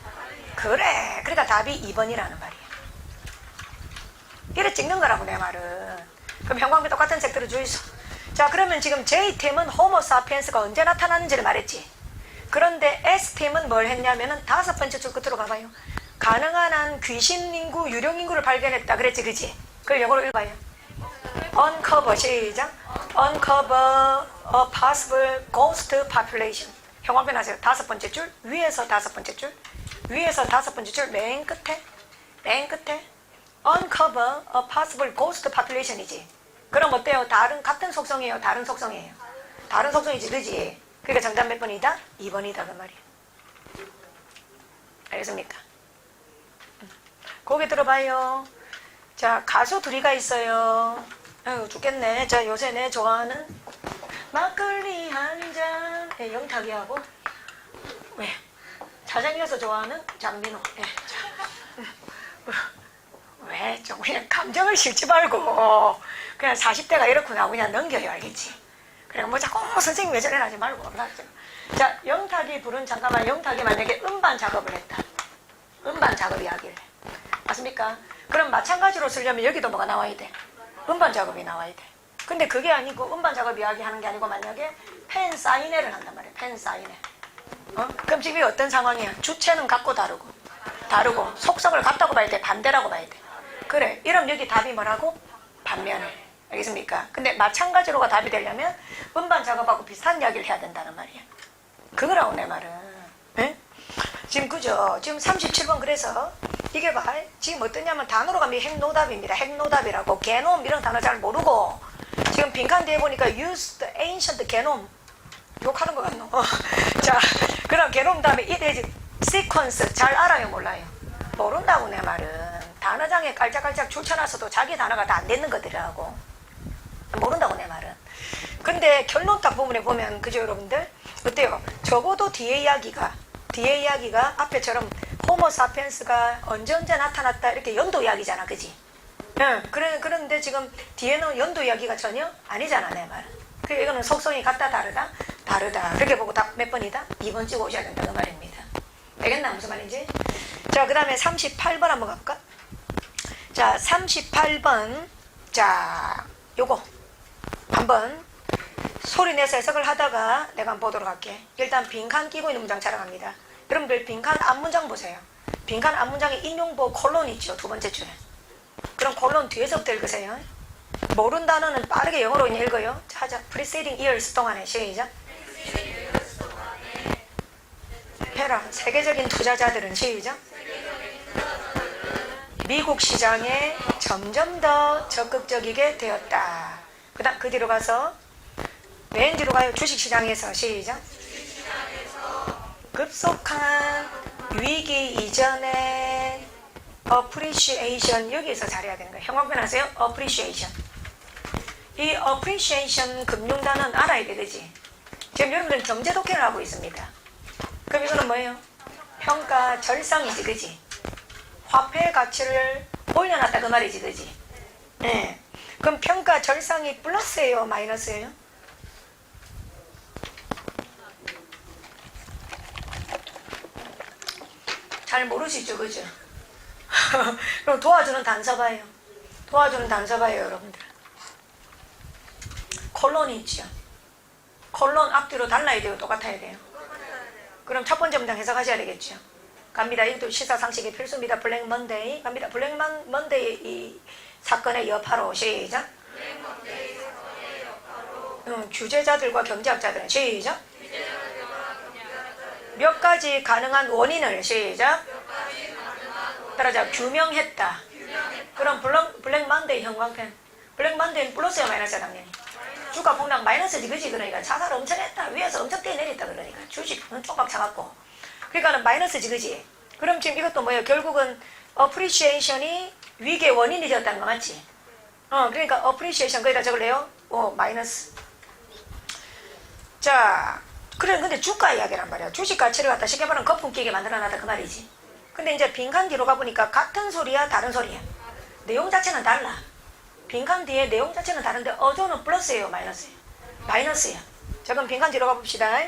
Speaker 1: 그래. 그러니까 답이 2번이라는 말이야. 이래 찍는 거라고 내 말은. 그럼 형광펜 똑같은 색 들어주이소. 자, 그러면 지금 J팀은 호모 사피엔스가 언제 나타났는지를 말했지. 그런데 S팀은 뭘 했냐면은 다섯 번째 줄 끝으로 가봐요. 가능한 한 귀신 인구, 유령 인구를 발견했다 그랬지, 그지? 그걸 영어로 읽어봐요. Uncover, 시작. Uncover a possible ghost population. 형광펜 하세요. 다섯 번째 줄, 위에서 다섯 번째 줄, 위에서 다섯 번째 줄, 맨 끝에. Uncover a possible ghost population이지. 그럼 어때요? 같은 속성이에요? 다른 속성이에요? 다른 속성이지, 그지? 그러니까 정답 몇 번이다? 2번이다, 그 말이야. 알겠습니까? 고개 들어봐요. 자, 가수 둘이가 있어요. 아유, 죽겠네. 자, 요새 내 좋아하는 막걸리 한 잔. 예, 영탁이하고. 왜? 자장이어서 좋아하는 장민호. 예, 왜? 좀 그냥 감정을 실지 말고. 그냥 40대가 이렇구나. 그냥 넘겨요, 알겠지? 그래, 뭐 자꾸 선생님 왜 저래 하지 말고. 자, 영탁이 부른, 잠깐만, 영탁이 만약에 음반 작업을 했다. 음반 작업 이야기를 해. 맞습니까? 그럼 마찬가지로 쓰려면 여기도 뭐가 나와야 돼? 음반 작업이 나와야 돼. 근데 그게 아니고 음반 작업 이야기 하는 게 아니고 만약에 팬 사인회를 한단 말이야. 팬 사인회. 그럼 지금 어떤 상황이야? 주체는 같고 다르고 속성을 같다고 봐야 돼? 반대라고 봐야 돼? 그래. 이러면 여기 답이 뭐라고? 반면에. 알겠습니까? 근데 마찬가지로가 답이 되려면 음반 작업하고 비슷한 이야기를 해야 된다는 말이야. 그거라고 내 말은. 에? 지금 그죠? 지금 37번 그래서 이게 봐. 지금 어떠냐면 단어로 가면 핵노답입니다. 핵노답이라고. 게놈 이런 단어 잘 모르고 지금 빈칸 뒤에 보니까 use the ancient genome 욕하는 것 같노. 자, 그럼 게놈 다음에 it is sequence 잘 알아요 몰라요? 모른다고 내 말은. 단어장에 깔짝깔짝 줄쳐놨어도 자기 단어가 다 안 되는 것들이라고. 모른다고 내 말은. 근데 결론 딱 부분에 보면 그죠 여러분들? 어때요? 적어도 뒤에 이야기가 앞에처럼 호모 사피엔스가 언제 나타났다 이렇게 연도 이야기잖아, 그지? 응. 그런데 지금 뒤에는 연도 이야기가 전혀 아니잖아, 내 말은. 그러니까 이거는 속성이 같다 다르다. 그렇게 보고 답 몇 번이다? 2번 찍어 오셔야 된다 그 말입니다. 되겠나 무슨 말인지? 자, 그 다음에 38번 한번 가볼까? 자, 38번. 자, 요거 한번 소리 내서 해석을 하다가 내가 한번 보도록 할게. 일단 빈칸 끼고 있는 문장 촬영합니다. 여러분들 빈칸 앞문장 보세요. 빈칸 앞문장에 인용보 콜론 있죠. 두 번째 줄에. 그럼 콜론 뒤에서부터 읽으세요. 모르는 단어는 빠르게 영어로 그냥 읽어요. 자, 하자. preceding years 동안에 시작. 해라. 세계적인 투자자들은 시작. 미국 시장에 점점 더 적극적이게 되었다. 그 뒤로 가서 맨 뒤로 가요. 주식시장에서 시작. 급속한 위기 이전에 appreciation 여기에서 잘해야 되는 거예요. 형광펜 하세요. appreciation. 이 appreciation 금융단은 알아야 되지. 지금 여러분들 경제 독해를 하고 있습니다. 그럼 이거는 뭐예요? 평가 절상이지, 그지? 화폐 가치를 올려놨다 그 말이지, 그지? 네. 그럼 평가 절상이 플러스예요, 마이너스예요? 잘 모르시죠, 그죠? 그럼 도와주는 단서 봐요. 도와주는 단서 봐요, 여러분들. 콜론이 있죠. 콜론 앞뒤로 달라야 돼요, 똑같아야 돼요? 그럼 첫 번째 문장 해석하셔야 되겠죠. 갑니다. 이것도 시사상식의 필수입니다. 블랙 먼데이 갑니다. 블랙 먼데이 이 사건의 여파로 시작. 주재자들과 경제학자들은 시작. 몇 가지 가능한 원인을 시작. 따라자 규명했다. 그럼 블랙 먼데이 형광펜. 블랙 먼데이는 플러스야 마이너스야 당연히. 주가 폭락 마이너스지, 그지? 그러니까 자살 엄청 했다. 위에서 엄청 떼내렸다. 그러니까 주식은 쪽박 차갖고. 그러니까는 마이너스지, 그지? 그럼 지금 이것도 뭐예요? 결국은 appreciation이 위기의 원인이 되었다는 거 맞지? 그러니까 appreciation 거기다 적을래요? 마이너스. 자, 그래. 근데 주가 이야기란 말이야. 주식 가치를 갖다 쉽게 말하면 거품 끼게 만들어놨다 그 말이지. 근데 이제 빈칸 뒤로 가보니까 같은 소리야, 다른 소리야. 내용 자체는 달라. 빈칸 뒤에 내용 자체는 다른데 어조는 플러스예요, 마이너스예요? 마이너스야. 자, 그럼 빈칸 뒤로 가봅시다.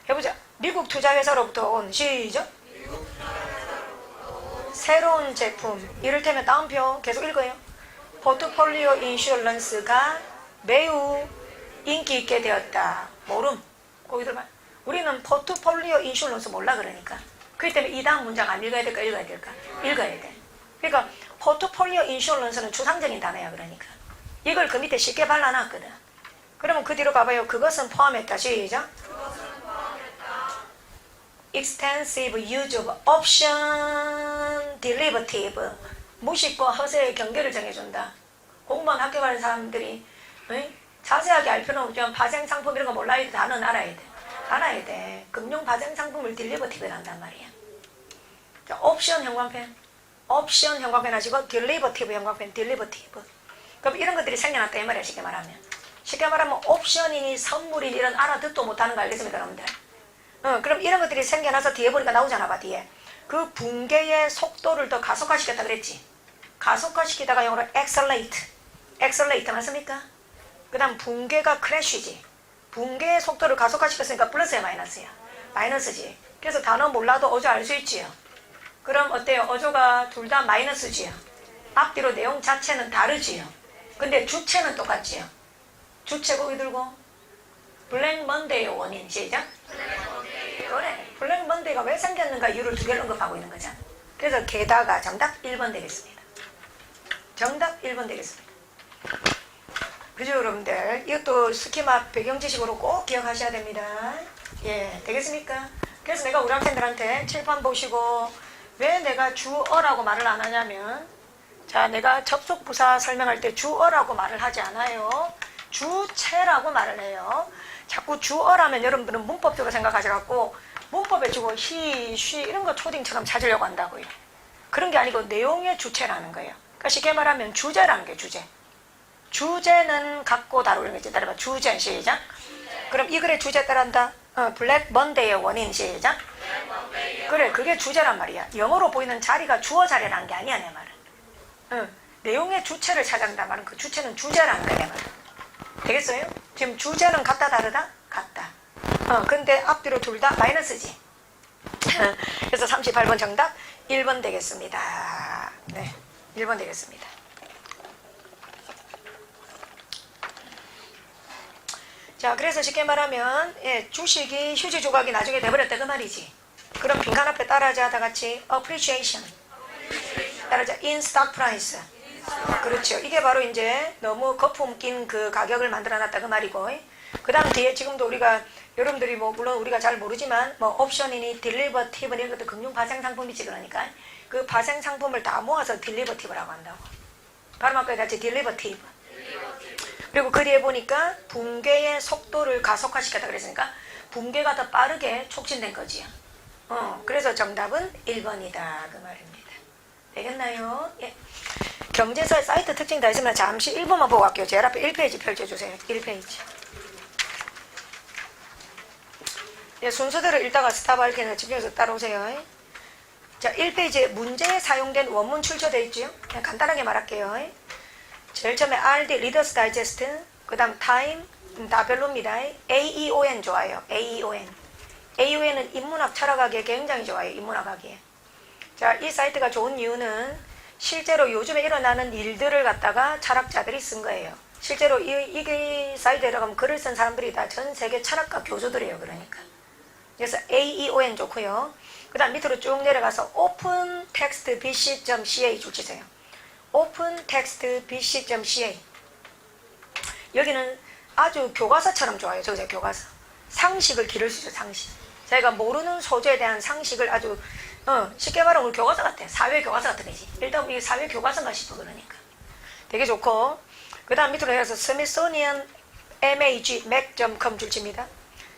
Speaker 1: 해보자. 미국 투자회사로부터 온 시작. 새로운 제품, 이를테면 다운표 계속 읽어요. 포트폴리오 인슈런스가 매우 인기 있게 되었다. 모름. 거기들만. 우리는 포트폴리오 인슈런스 몰라 그러니까. 그렇기 때문에 이 다음 문장 안 읽어야 될까, 읽어야 될까? 읽어야 돼. 그러니까 포트폴리오 인슈런스는 추상적인 단어야. 그러니까 이걸 그 밑에 쉽게 발라놨거든. 그러면 그 뒤로 가봐요. 그것은 포함했다. 시작. extensive use of option derivative. 무식과 허세의 경계를 정해준다. 공무원 학교 가는 사람들이 자세하게 알 필요는 없지만 파생상품 이런 거 몰라야 돼. 단어는 알아야 돼. 알아야 돼. 금융 파생상품을 딜리버티브를 한단 말이야. 자, 옵션 형광펜. 옵션 형광펜 하시고 딜리버티브 형광펜. 딜리버티브. 그럼 이런 것들이 생겨났다 이 말이야. 쉽게 말하면. 쉽게 말하면 옵션이니 선물이니 이런 알아듣도 못하는 거 알겠습니까 여러분들? 그럼 이런 것들이 생겨나서 뒤에 보니까 나오잖아 봐. 뒤에 그 붕괴의 속도를 더 가속화시켰다 그랬지. 가속화시키다가 영어로 accelerate 맞습니까? 그 다음 붕괴가 crash지. 붕괴의 속도를 가속화시켰으니까 플러스야 마이너스야? 마이너스지. 그래서 단어 몰라도 어조 알 수 있지요. 그럼 어때요? 어조가 둘 다 마이너스지요. 앞뒤로 내용 자체는 다르지요. 근데 주체는 똑같지요. 주체 거기 들고 블랙 먼데이의 원인 시작. 그래. 블랙 먼데이가 왜 생겼는가 이유를 두 개를 언급하고 있는 거잖아. 그래서 게다가 정답 1번 되겠습니다. 정답 1번 되겠습니다. 그죠 여러분들? 이것도 스키마 배경 지식으로 꼭 기억하셔야 됩니다. 예, 되겠습니까? 그래서 내가 우리 학생들한테 칠판 보시고 왜 내가 주어라고 말을 안 하냐면, 자, 내가 접속부사 설명할 때 주어라고 말을 하지 않아요. 주체라고 말을 해요. 자꾸 주어라면 여러분들은 문법적으로 생각하셔갖고 문법에 주고 he, she 이런 거 초딩처럼 찾으려고 한다고요. 그런 게 아니고 내용의 주체라는 거예요. 그러니까 쉽게 말하면 주제라는 게 주제. 주제는 갖고 다루는 거지. 따라봐. 주제 시작. 그럼 이 글의 주제 따라한다. 블랙 먼데이의 원인 시작. 그래, 그게 주제란 말이야. 영어로 보이는 자리가 주어 자리라는 게 아니야 내 말은. 내용의 주체를 찾아낸단 말은 그 주체는 주제라는 거야 내 말은. 되겠어요? 지금 주제는 같다 다르다? 같다. 근데 앞뒤로 둘 다 마이너스지. 그래서 38번 정답 1번 되겠습니다. 네, 1번 되겠습니다. 자, 그래서 쉽게 말하면 주식이 휴지 조각이 나중에 돼버렸다 그 말이지. 그럼 빈칸 앞에 따라하자 다 같이 appreciation. 따라하자 in stock price. 그렇죠. 이게 바로 이제 너무 거품 낀 그 가격을 만들어 놨다 그 말이고. 그 다음 뒤에 지금도 우리가 여러분들이 뭐 물론 우리가 잘 모르지만 뭐 옵션이니 딜리버티브 이런 것도 금융 파생 상품이지 그러니까 그 파생 상품을 다 모아서 딜리버티브라고 한다고. 발음할까요? 같이 딜리버티브. 그리고 그 뒤에 보니까 붕괴의 속도를 가속화시켰다 그랬으니까 붕괴가 더 빠르게 촉진된 거지요. 그래서 정답은 1번이다 그 말입니다. 되겠나요? 예. 경제사 사이트 특징 다 있으면 잠시 1번만 보고 갈게요. 제일 앞에 1페이지 펼쳐주세요. 1페이지. 예, 순서대로 읽다가 스탑 할 테니까 집중해서 따라오세요. 자, 1페이지에 문제에 사용된 원문 출처되어 있죠. 그냥 간단하게 말할게요. 제일 처음에 RD, Reader's Digest, 그 다음 Time, 다 별로입니다. AEON 좋아요. AEON. AEON은 인문학 철학하기에 굉장히 좋아요. 인문학하기에. 자, 이 사이트가 좋은 이유는 실제로 요즘에 일어나는 일들을 갖다가 철학자들이 쓴 거예요. 실제로 이 사이트에 들어가면 글을 쓴 사람들이 다 전 세계 철학가 교수들이에요. 그러니까. 그래서 AEON 좋고요. 그 다음 밑으로 쭉 내려가서 opentextbc.ca 줄치세요. opentextbc.ca 여기는 아주 교과서처럼 좋아요. 저기서 교과서. 상식을 기를 수 있어요. 상식. 저희가 모르는 소재에 대한 상식을 아주 쉽게 말하면 우리 교과서 같아. 사회 교과서 같은 거지. 일단 이게 사회 교과서인가 싶어 그러니까. 되게 좋고 그 다음 밑으로 해서 Smithsonian mag.com 줄칩니다.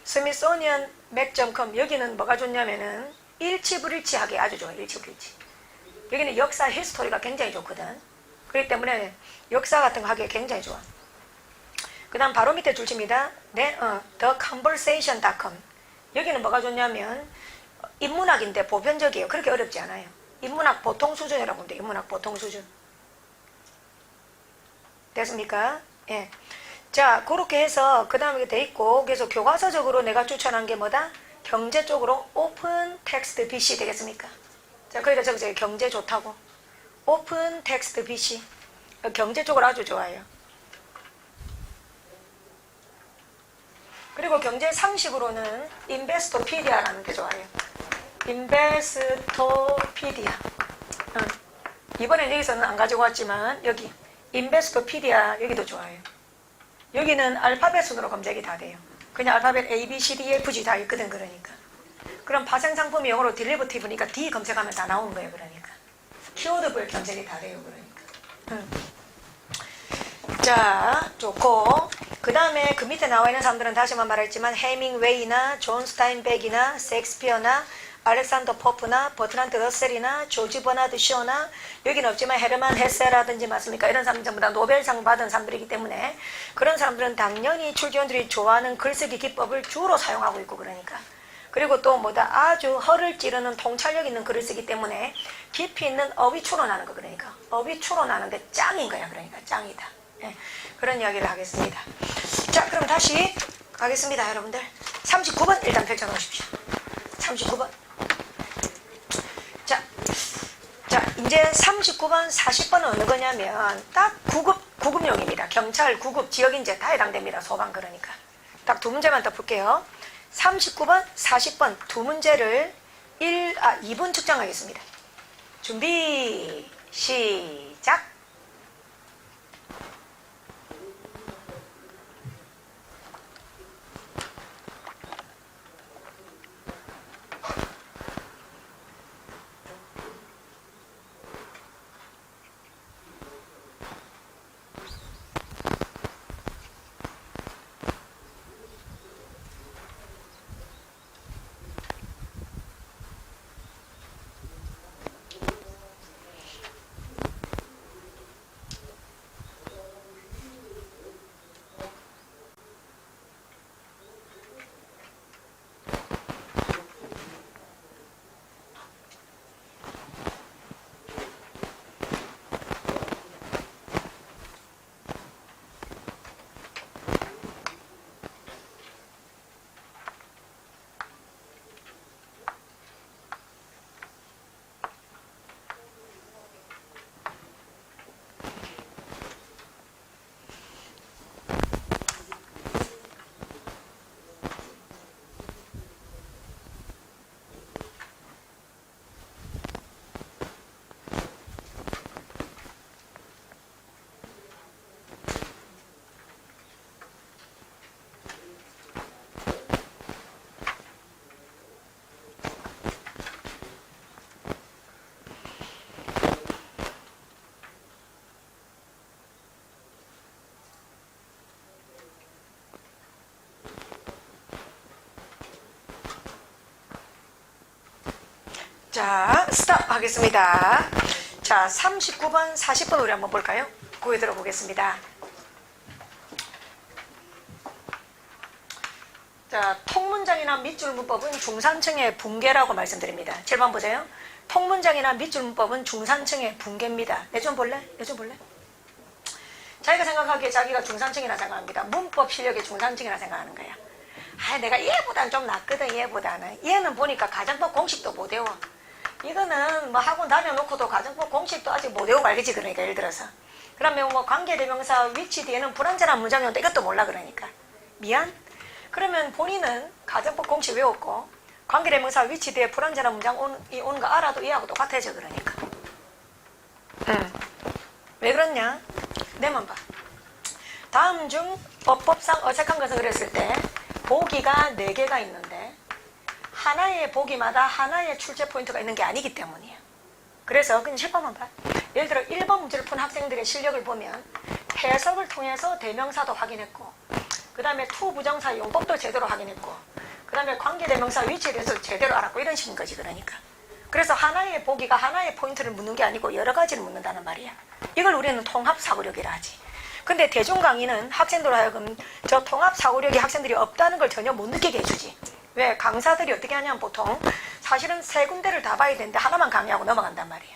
Speaker 1: Smithsonian mag.com 여기는 뭐가 좋냐면은 일치불일치하게 아주 좋아요. 일치불일치. 여기는 역사 히스토리가 굉장히 좋거든. 그렇기 때문에 역사 같은 거 하기에 굉장히 좋아. 그 다음 바로 밑에 줄칩니다. 네, theconversation.com 여기는 뭐가 좋냐면 인문학인데 보편적이에요. 그렇게 어렵지 않아요. 인문학 보통 수준이라고 보면 돼요. 인문학 보통 수준. 됐습니까? 예. 자, 그렇게 해서 그 다음에 돼 있고 그래서 교과서적으로 내가 추천한 게 뭐다? 경제 쪽으로 오픈 텍스트 BC 되겠습니까? 자, 그러니까 저기서 경제 좋다고. 오픈 텍스트 BC. 경제 쪽으로 아주 좋아요. 그리고 경제 상식으로는 인베스토피디아라는 게 좋아요. 인베스토피디아. 이번엔 여기서는 안 가지고 왔지만 여기 인베스토피디아 여기도 좋아요. 여기는 알파벳 순으로 검색이 다 돼요. 그냥 알파벳 A, B, C, D, F, G 다 있거든 그러니까. 그럼 파생 상품이 영어로 딜리버티브니까 D 검색하면 다 나오는 거예요 그러니까. 키워드별 검색이 다 돼요 그러니까. 자, 좋고 그 다음에 그 밑에 나와 있는 사람들은 다시만 말했지만 해밍웨이나 존 스타인백이나 셰익스피어나 알렉산더 포프나 버트란트 러셀이나 조지 버나드 쇼나 여기는 없지만 헤르만 헤세라든지 맞습니까? 이런 사람들 전부 다 노벨상 받은 사람들이기 때문에 그런 사람들은 당연히 출제원들이 좋아하는 글쓰기 기법을 주로 사용하고 있고 그러니까. 그리고 또 뭐다 아주 허를 찌르는 통찰력 있는 글을 쓰기 때문에 깊이 있는 어휘 추론하는 거 그러니까. 어휘 추론하는데 짱인 거야 그러니까. 짱이다. 네, 그런 이야기를 하겠습니다. 자, 그럼 다시 가겠습니다 여러분들. 39번 일단 펼쳐놓으십시오. 39번. 자, 이제 39번, 40번은 어느 거냐면 딱 구급용입니다. 경찰, 구급, 지역인재 다 해당됩니다. 소방 그러니까. 딱 두 문제만 더 볼게요. 39번, 40번 두 문제를 2분 측정하겠습니다. 준비, 시작! 자, 스탑 하겠습니다. 자, 39번, 40번 우리 한번 볼까요? 고개 들어보겠습니다. 자, 통문장이나 밑줄 문법은 중산층의 붕괴라고 말씀드립니다. 7번 보세요. 통문장이나 밑줄 문법은 중산층의 붕괴입니다. 내 좀 볼래? 내 좀 볼래? 자기가 생각하기에 자기가 중산층이라 생각합니다. 문법 실력이 중산층이라 생각하는 거야. 아, 내가 얘보다는 좀 낫거든, 얘보다는. 얘는 보니까 가정법 공식도 못 외워. 이거는 뭐 학원 다녀놓고도 가정법 공식도 아직 못 외우고 알겠지, 그러니까, 예를 들어서. 그러면 뭐 관계대명사 위치 뒤에는 불완전한 문장이 오는데 이것도 몰라, 그러니까. 미안? 그러면 본인은 가정법 공식 외웠고, 관계대명사 위치 뒤에 불완전한 문장이 오는 거 알아도 얘하고 똑같아져, 그러니까. 왜 그렇냐? 내만 봐. 다음 중 어법상 어색한 것을 그렸을 때 보기가 4개가 있는데 하나의 보기마다 하나의 출제 포인트가 있는 게 아니기 때문이에요. 그래서 그냥 10번만 봐. 예를 들어 1번 문제를 푼 학생들의 실력을 보면 해석을 통해서 대명사도 확인했고, 그 다음에 투 부정사 용법도 제대로 확인했고, 그 다음에 관계대명사 위치에 대해서 제대로 알았고, 이런 식인 거지, 그러니까. 그래서 하나의 보기가 하나의 포인트를 묻는 게 아니고 여러 가지를 묻는다는 말이야. 이걸 우리는 통합사고력이라 하지. 근데 대중 강의는 학생들 하여금 저 통합사고력이 학생들이 없다는 걸 전혀 못 느끼게 해주지. 왜? 강사들이 어떻게 하냐면 보통 사실은 3군데를 다 봐야 되는데 하나만 강의하고 넘어간단 말이야.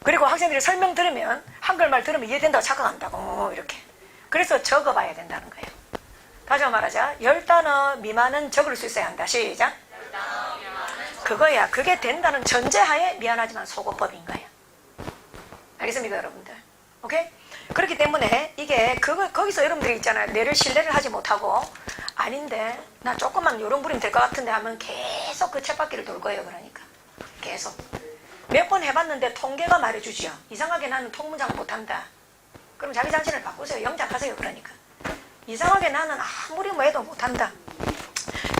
Speaker 1: 그리고 학생들이 설명 들으면, 한글말 들으면 이해된다고 착각한다고, 이렇게. 그래서 적어봐야 된다는 거예요. 다시 한번 말하자. 10단어 미만은 적을 수 있어야 한다. 시작. 그거야. 그게 된다는 전제하에 미안하지만 소거법인 거야. 알겠습니까, 여러분들? 오케이? 그렇기 때문에 이게 거기서 여러분들이 있잖아요. 내를 신뢰를 하지 못하고, 아닌데 나 조금만 요령 부리면 될 것 같은데 하면 계속 그 쳇바퀴를 돌 거예요. 그러니까 계속 몇 번 해봤는데 통계가 말해주죠. 이상하게 나는 통문장을 못한다. 그럼 자기 자신을 바꾸세요. 영작하세요. 그러니까 이상하게 나는 아무리 뭐 해도 못한다.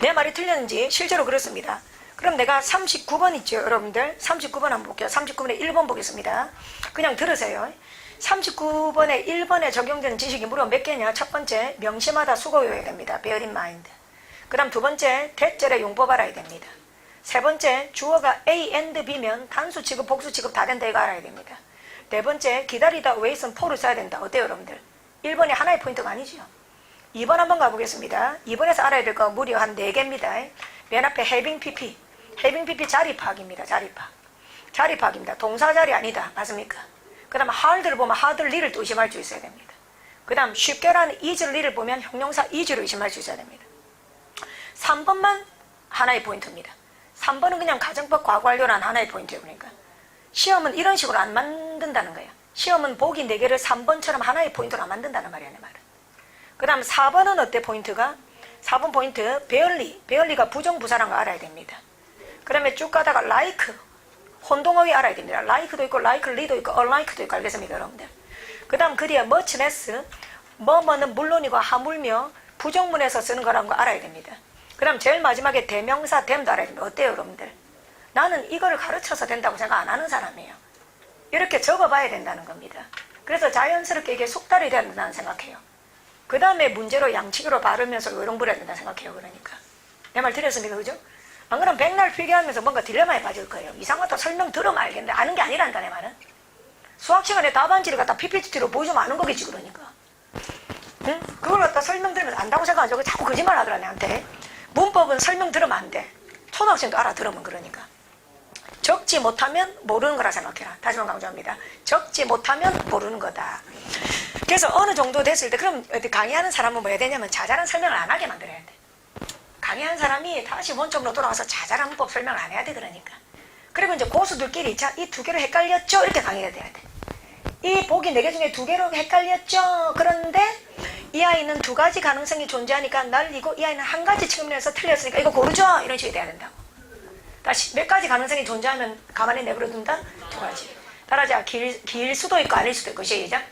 Speaker 1: 내 말이 틀렸는지 실제로 그렇습니다. 그럼 내가 39번 있죠, 여러분들. 39번 한번 볼게요. 39번에 1번 보겠습니다. 그냥 들으세요. 39번에 1번에 적용되는 지식이 무려 몇 개냐? 첫 번째, 명시마다 수거 외워야 됩니다. bear in mind. 그 다음 두 번째, 대절의 용법 알아야 됩니다. 세 번째, 주어가 A and B면 단수 취급, 복수 취급 다 된다, 이거 알아야 됩니다. 네 번째, 기다리다 wait은 for를 써야 된다. 어때요, 여러분들? 1번이 하나의 포인트가 아니죠. 2번 한번 가보겠습니다. 2번에서 알아야 될 거 무려 한 4개입니다. 맨 앞에 having pp. having pp 자리 파악입니다. 자리 파악. 자리 파악입니다. 동사 자리 아니다. 맞습니까? 그 다음 hard를 보면 hardly를 또 의심할 수 있어야 됩니다. 그 다음 쉽게라는 easily를 보면 형용사 easy를 의심할 수 있어야 됩니다. 3번만 하나의 포인트입니다. 3번은 그냥 가정법 과거완료란 하나의 포인트예요. 그러니까 시험은 이런 식으로 안 만든다는 거예요. 시험은 보기 4개를 3번처럼 하나의 포인트로 안 만든다는 말이야, 내 말은. 그 다음 4번은 어때, 포인트가? 4번 포인트, barely가 부정부사라는 거 알아야 됩니다. 그 다음에 쭉 가다가 like, 혼동어휘 알아야 됩니다. like도 있고 likely도 있고 unlike도 있고, 알겠습니까, 여러분들? 그 다음 그 뒤에 much less, 뭐뭐는 물론이고 하물며 부정문에서 쓰는 거라는 거 알아야 됩니다. 그 다음 제일 마지막에 대명사 them도 알아야 됩니다. 어때요, 여러분들? 나는 이거를 가르쳐서 된다고 생각 안 하는 사람이에요. 이렇게 적어봐야 된다는 겁니다. 그래서 자연스럽게 이게 숙달이 돼야 된다는 생각해요. 그 다음에 문제로 양치기로 바르면서 요령 부려야 된다 생각해요. 그러니까 내 말 들렸습니까? 그죠? 안 그러면 백날 필기하면서 뭔가 딜레마에 빠질 거예요. 이상하다 설명 들으면 알겠는데 아는 게 아니란다, 내 말은. 수학 시간에 답안지를 갖다 PPT로 보여주면 아는 거겠지, 그러니까. 응? 그걸 갖다 설명 들으면 안다고 생각하죠. 자꾸 거짓말 하더라, 내한테. 문법은 설명 들으면 안 돼. 초등학생도 알아들으면. 그러니까 적지 못하면 모르는 거라 생각해라. 다시 한번 강조합니다. 적지 못하면 모르는 거다. 그래서 어느 정도 됐을 때, 그럼 강의하는 사람은 뭐 해야 되냐면 자잘한 설명을 안 하게 만들어야 돼. 강의하는 사람이 다시 원점으로 돌아와서 자잘한 문법 설명을 안 해야 돼. 그러니까. 그리고 이제 고수들끼리 자, 이 2개로 헷갈렸죠? 이렇게 강의가 돼야 돼. 이 보기 4개 중에 2개로 헷갈렸죠? 그런데 이 아이는 2가지 가능성이 존재하니까 날리고, 이 아이는 1가지 측면에서 틀렸으니까 이거 고르죠? 이런 식이 돼야 된다고. 다시 몇 가지 가능성이 존재하면 가만히 내버려둔다? 2가지. 따라하자. 길 수도 있고 아닐 수도 있고. 시작.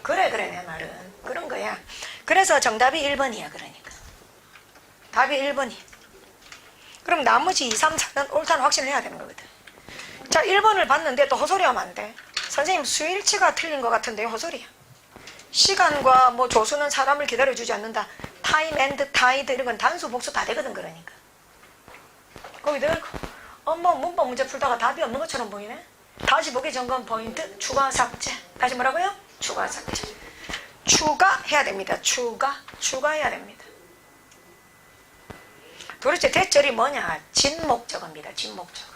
Speaker 1: 그래 내 말은 그런 거야. 그래서 정답이 1번이야. 그러니까 답이 1번이. 그럼 나머지 2, 3, 4는 옳다는 확신을 해야 되는 거거든. 자, 1번을 봤는데 또 헛소리하면 안 돼. 선생님 수일치가 틀린 것 같은데 헛소리야. 시간과 뭐 조수는 사람을 기다려주지 않는다. time and tide 이런 건 단수 복수 다 되거든. 그러니까 거기 넣고 뭐 문법 문제 풀다가 답이 없는 것처럼 보이네. 다시 보기 점검 포인트 추가 삭제. 다시 뭐라고요? 추가 삭제. 추가해야 됩니다. 추가해야 됩니다. 도대체 대절이 뭐냐? 진목적어입니다. 진목적어.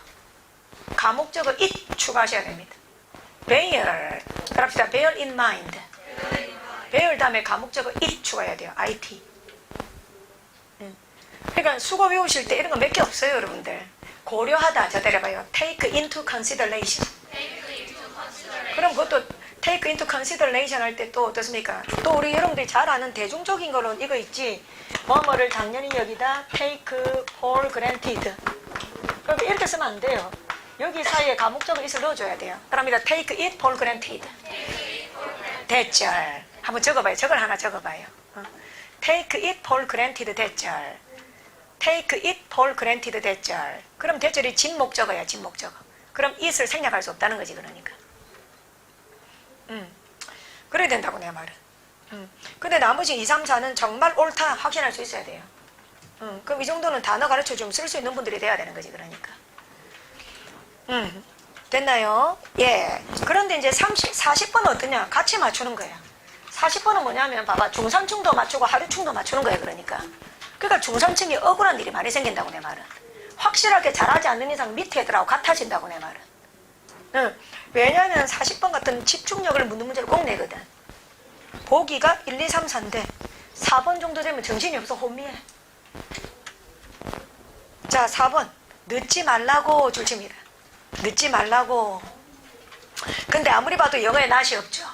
Speaker 1: 가목적어 it 추가하셔야 됩니다. bear 그럽시다. bear in mind. bear 다음에 가목적어 it 추가해야 돼요. it. 그러니까 수거 외우실 때 이런 거 몇 개 없어요, 여러분들. 고려하다 저 내려봐요. take into consideration. 그럼 그것도 take into consideration 할 때 또 어떻습니까? 또 우리 여러분들이 잘 아는 대중적인 거는 이거 있지. 뭐뭐를 당연히 여기다 take for granted. 그럼 이렇게 쓰면 안 돼요. 여기 사이에 가목적을 it을 넣어줘야 돼요. 그럽니다. take it for granted. 대절. 한번 적어봐요. 저걸 하나 적어봐요. take it for granted 대절. take it for granted 대절. 그럼 대절이 진목적어야, 진목적어. 그럼 it을 생략할 수 없다는 거지, 그러니까. 그래야 된다고 내 말은. 근데 나머지 2, 3, 4는 정말 옳다 확신할 수 있어야 돼요. 그럼 이 정도는 단어 가르쳐 좀 쓸 수 있는 분들이 돼야 되는 거지, 그러니까. 됐나요? 예. 그런데 이제 40번은 어떠냐? 같이 맞추는 거야. 40번은 뭐냐면 봐봐. 중산층도 맞추고 하류층도 맞추는 거야, 그러니까. 그러니까 중산층이 억울한 일이 많이 생긴다고 내 말은. 확실하게 잘하지 않는 이상 밑에 애들하고 같아진다고 내 말은. 왜냐하면 40번 같은 집중력을 묻는 문제를 꼭 내거든. 보기가 1, 2, 3, 4인데 4번 정도 되면 정신이 없어 혼미해. 자, 4번 늦지 말라고 줄칩니다. 늦지 말라고. 근데 아무리 봐도 영어에 낯이 없죠.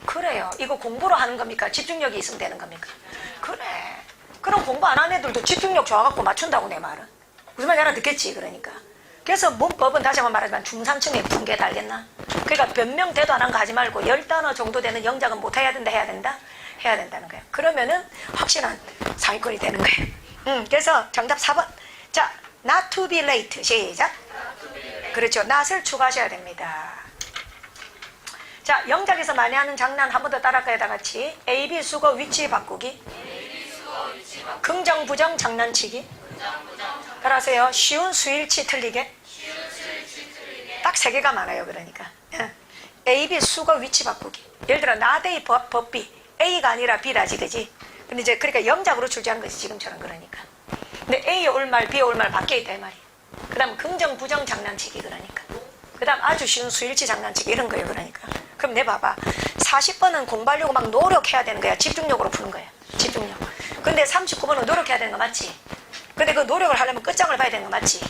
Speaker 1: 그래요. 이거 공부로 하는 겁니까? 집중력이 있으면 되는 겁니까? 그래. 그럼 공부 안 하는 애들도 집중력 좋아갖고 맞춘다고 내 말은. 무슨 말인지 알아듣겠지, 그러니까. 그래서 문법은 다시 한번 말하지만 중3층의 붕괴다, 알겠나? 그러니까 변명대도 안 한 거 하지 말고 10단어 정도 되는 영작은 못 해야 된다, 해야 된다? 해야 된다는 거예요. 그러면은 확실한 상위권이 되는 거예요. 그래서 정답 4번. 자, not to be late. 시작. 그렇죠. not을 추가하셔야 됩니다. 자, 영작에서 많이 하는 장난 한 번 더 따라할까요, 다 같이? A, B 수거 위치 바꾸기. 긍정, 부정, 장난치기. 따라하세요. 쉬운 수일치 틀리게. 딱 3개가 많아요, 그러니까. A, B 수거 위치 바꾸기. 예를 들어, not A, but B. A가 아니라 B라지, 그지? 근데 이제, 그러니까 영작으로 출제한 거지, 지금처럼 그러니까. 근데 A의 올말, B의 올말 바뀌어있다, 이 말이야. 그 다음, 긍정, 부정, 장난치기, 그러니까. 그 다음, 아주 쉬운 수일치 장난치기, 이런 거예요, 그러니까. 그럼 내 봐봐. 40번은 공부하려고 막 노력해야 되는 거야. 집중력으로 푸는 거야. 집중력. 근데 39번은 노력해야 되는 거 맞지? 근데 그 노력을 하려면 끝장을 봐야 되는 거 맞지?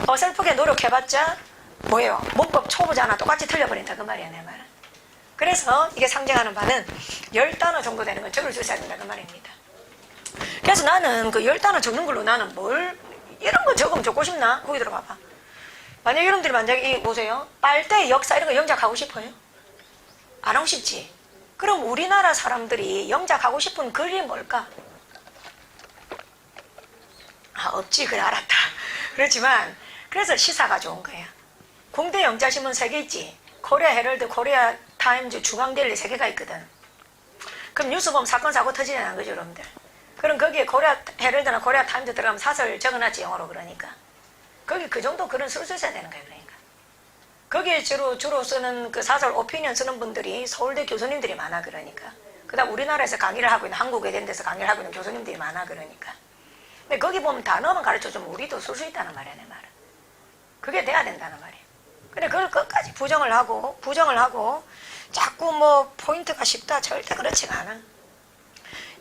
Speaker 1: 어설프게 노력해봤자 뭐예요? 문법 초보자나 똑같이 틀려버린다, 그 말이야, 내 말은. 그래서 이게 상징하는 바는 10단어 정도 되는 걸 적을 주셔야 된다, 그 말입니다. 그래서 나는 그 10단어 적는 걸로 나는 뭘 이런 거 적으면 적고 싶나? 거기 들어봐봐. 만약에 여러분들이 만약에 보세요. 빨대 역사 이런 거 영작하고 싶어요? 안 하고 싶지? 그럼 우리나라 사람들이 영작하고 싶은 글이 뭘까? 아, 없지. 그래, 알았다. 그렇지만 그래서 시사가 좋은 거야. 공대 영자신문 3개 있지. 코리아 헤럴드, 코리아 타임즈, 중앙데일리 3개가 있거든. 그럼 뉴스 보면 사건 사고 터지잖아, 그죠, 여러분들? 그럼 거기에 코리아 헤럴드나 코리아 타임즈 들어가면 사설 적어놨지, 영어로. 그러니까 거기 그 정도 글은 쓸 수 있어야 되는 거야. 그러니까 거기에 주로 쓰는 그 사설 오피니언 쓰는 분들이 서울대 교수님들이 많아. 그러니까 그 다음 우리나라에서 강의를 하고 있는, 한국에 된 데서 강의를 하고 있는 교수님들이 많아. 그러니까 근데 거기 보면 단어만 가르쳐주면 우리도 쓸 수 있다는 말이야, 내 말은. 그게 돼야 된다는 말이야. 근데 그걸 끝까지 부정을 하고 자꾸 뭐 포인트가 쉽다, 절대 그렇지가 않아.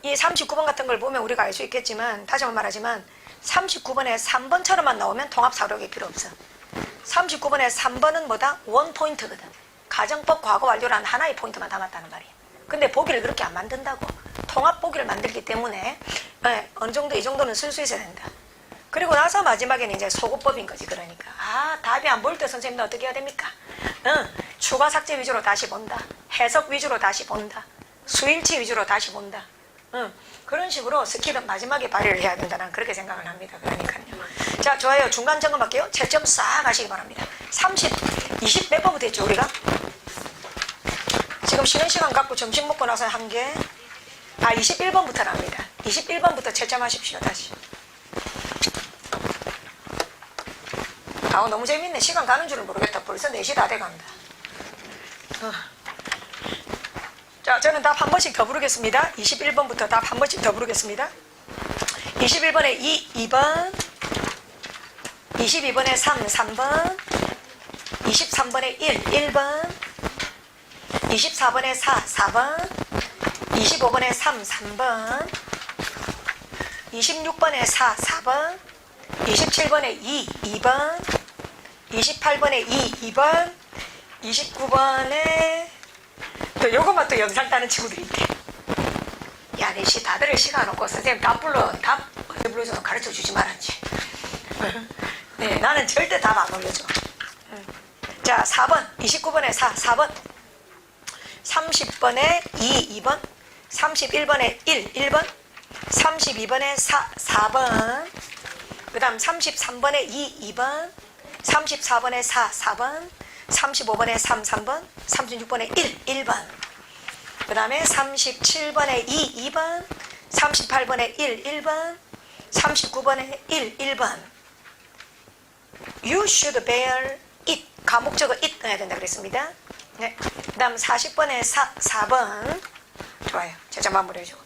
Speaker 1: 이 39번 같은 걸 보면 우리가 알 수 있겠지만, 다시 한번 말하지만 39번에 3번처럼만 나오면 통합 사료가 필요 없어. 39번에 3번은 뭐다? 원 포인트거든. 가정법 과거 완료라는 하나의 포인트만 담았다는 말이야. 근데 보기를 그렇게 안 만든다고. 통합 보기를 만들기 때문에 어느 정도 이 정도는 쓸 수 있어야 된다. 그리고 나서 마지막에는 이제 소거법인 거지. 그러니까 답이 안 보일 때 선생님은 어떻게 해야 됩니까? 추가 삭제 위주로 다시 본다. 해석 위주로 다시 본다. 수일치 위주로 다시 본다. 그런 식으로 스킬은 마지막에 발휘를 해야 된다는 그렇게 생각을 합니다. 그러니까요. 자, 좋아요. 중간 점검할게요. 채점 싹 하시기 바랍니다. 20 몇 번부터 했죠, 우리가? 지금 쉬는 시간 갖고 점심 먹고 나서 한 게 21번부터랍니다. 21번부터 채점하십시오, 다시. 아, 너무 재밌네. 시간 가는 줄을 모르겠다. 벌써 4시 다 돼간다. 자, 저는 답 한 번씩 더 부르겠습니다. 21번부터 답 한 번씩 더 부르겠습니다. 21번에 2번, 22번에 3번, 23번에 1번, 24번에 4번, 25번에 3번, 26번에 4번, 27번에 2번, 28번에 2번, 29번에 또 요것만 또 영상 따는 친구들이 있대. 야, 4시 다 들을 시간 없고 선생님 답 언제 불러줘도 가르쳐 주지 말았지. 네, 나는 절대 답 안 올려줘. 자, 4번, 29번에 4번, 30번에 2번, 31번에 1번, 32번에 4번, 그 다음 33번에 2번, 34번에 4번, 35번에 3번, 36번에 1번, 그 다음에 37번에 2번, 38번에 1번, 39번에 1번. You should bear it. 가목적어 it 넣어야 된다 그랬습니다. 네. 그 다음 40번에 4번. 좋아요. 제자 마무리해줘.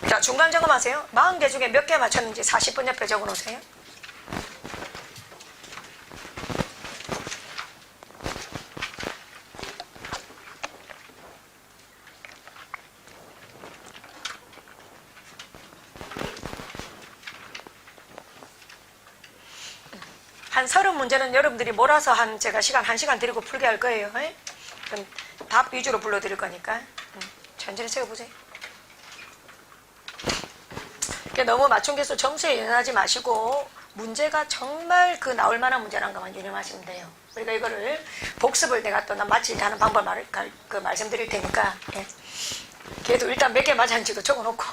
Speaker 1: 자, 중간 점검하세요. 40개 중에 몇 개 맞췄는지 40번 옆에 적어 놓으세요. 한 30문제는 여러분들이 몰아서 제가 시간 1시간 드리고 풀게 할 거예요. 그럼 답 위주로 불러드릴 거니까 천천히 세워보세요. 너무 맞춤 개수 점수에 연연하지 마시고 문제가 정말 나올 만한 문제란 것만 유념하시면 돼요. 우리가 이거를 복습을 내가 또 마치지 하는 방법 말씀드릴 테니까 걔도 일단 몇 개 맞았는지도 적어놓고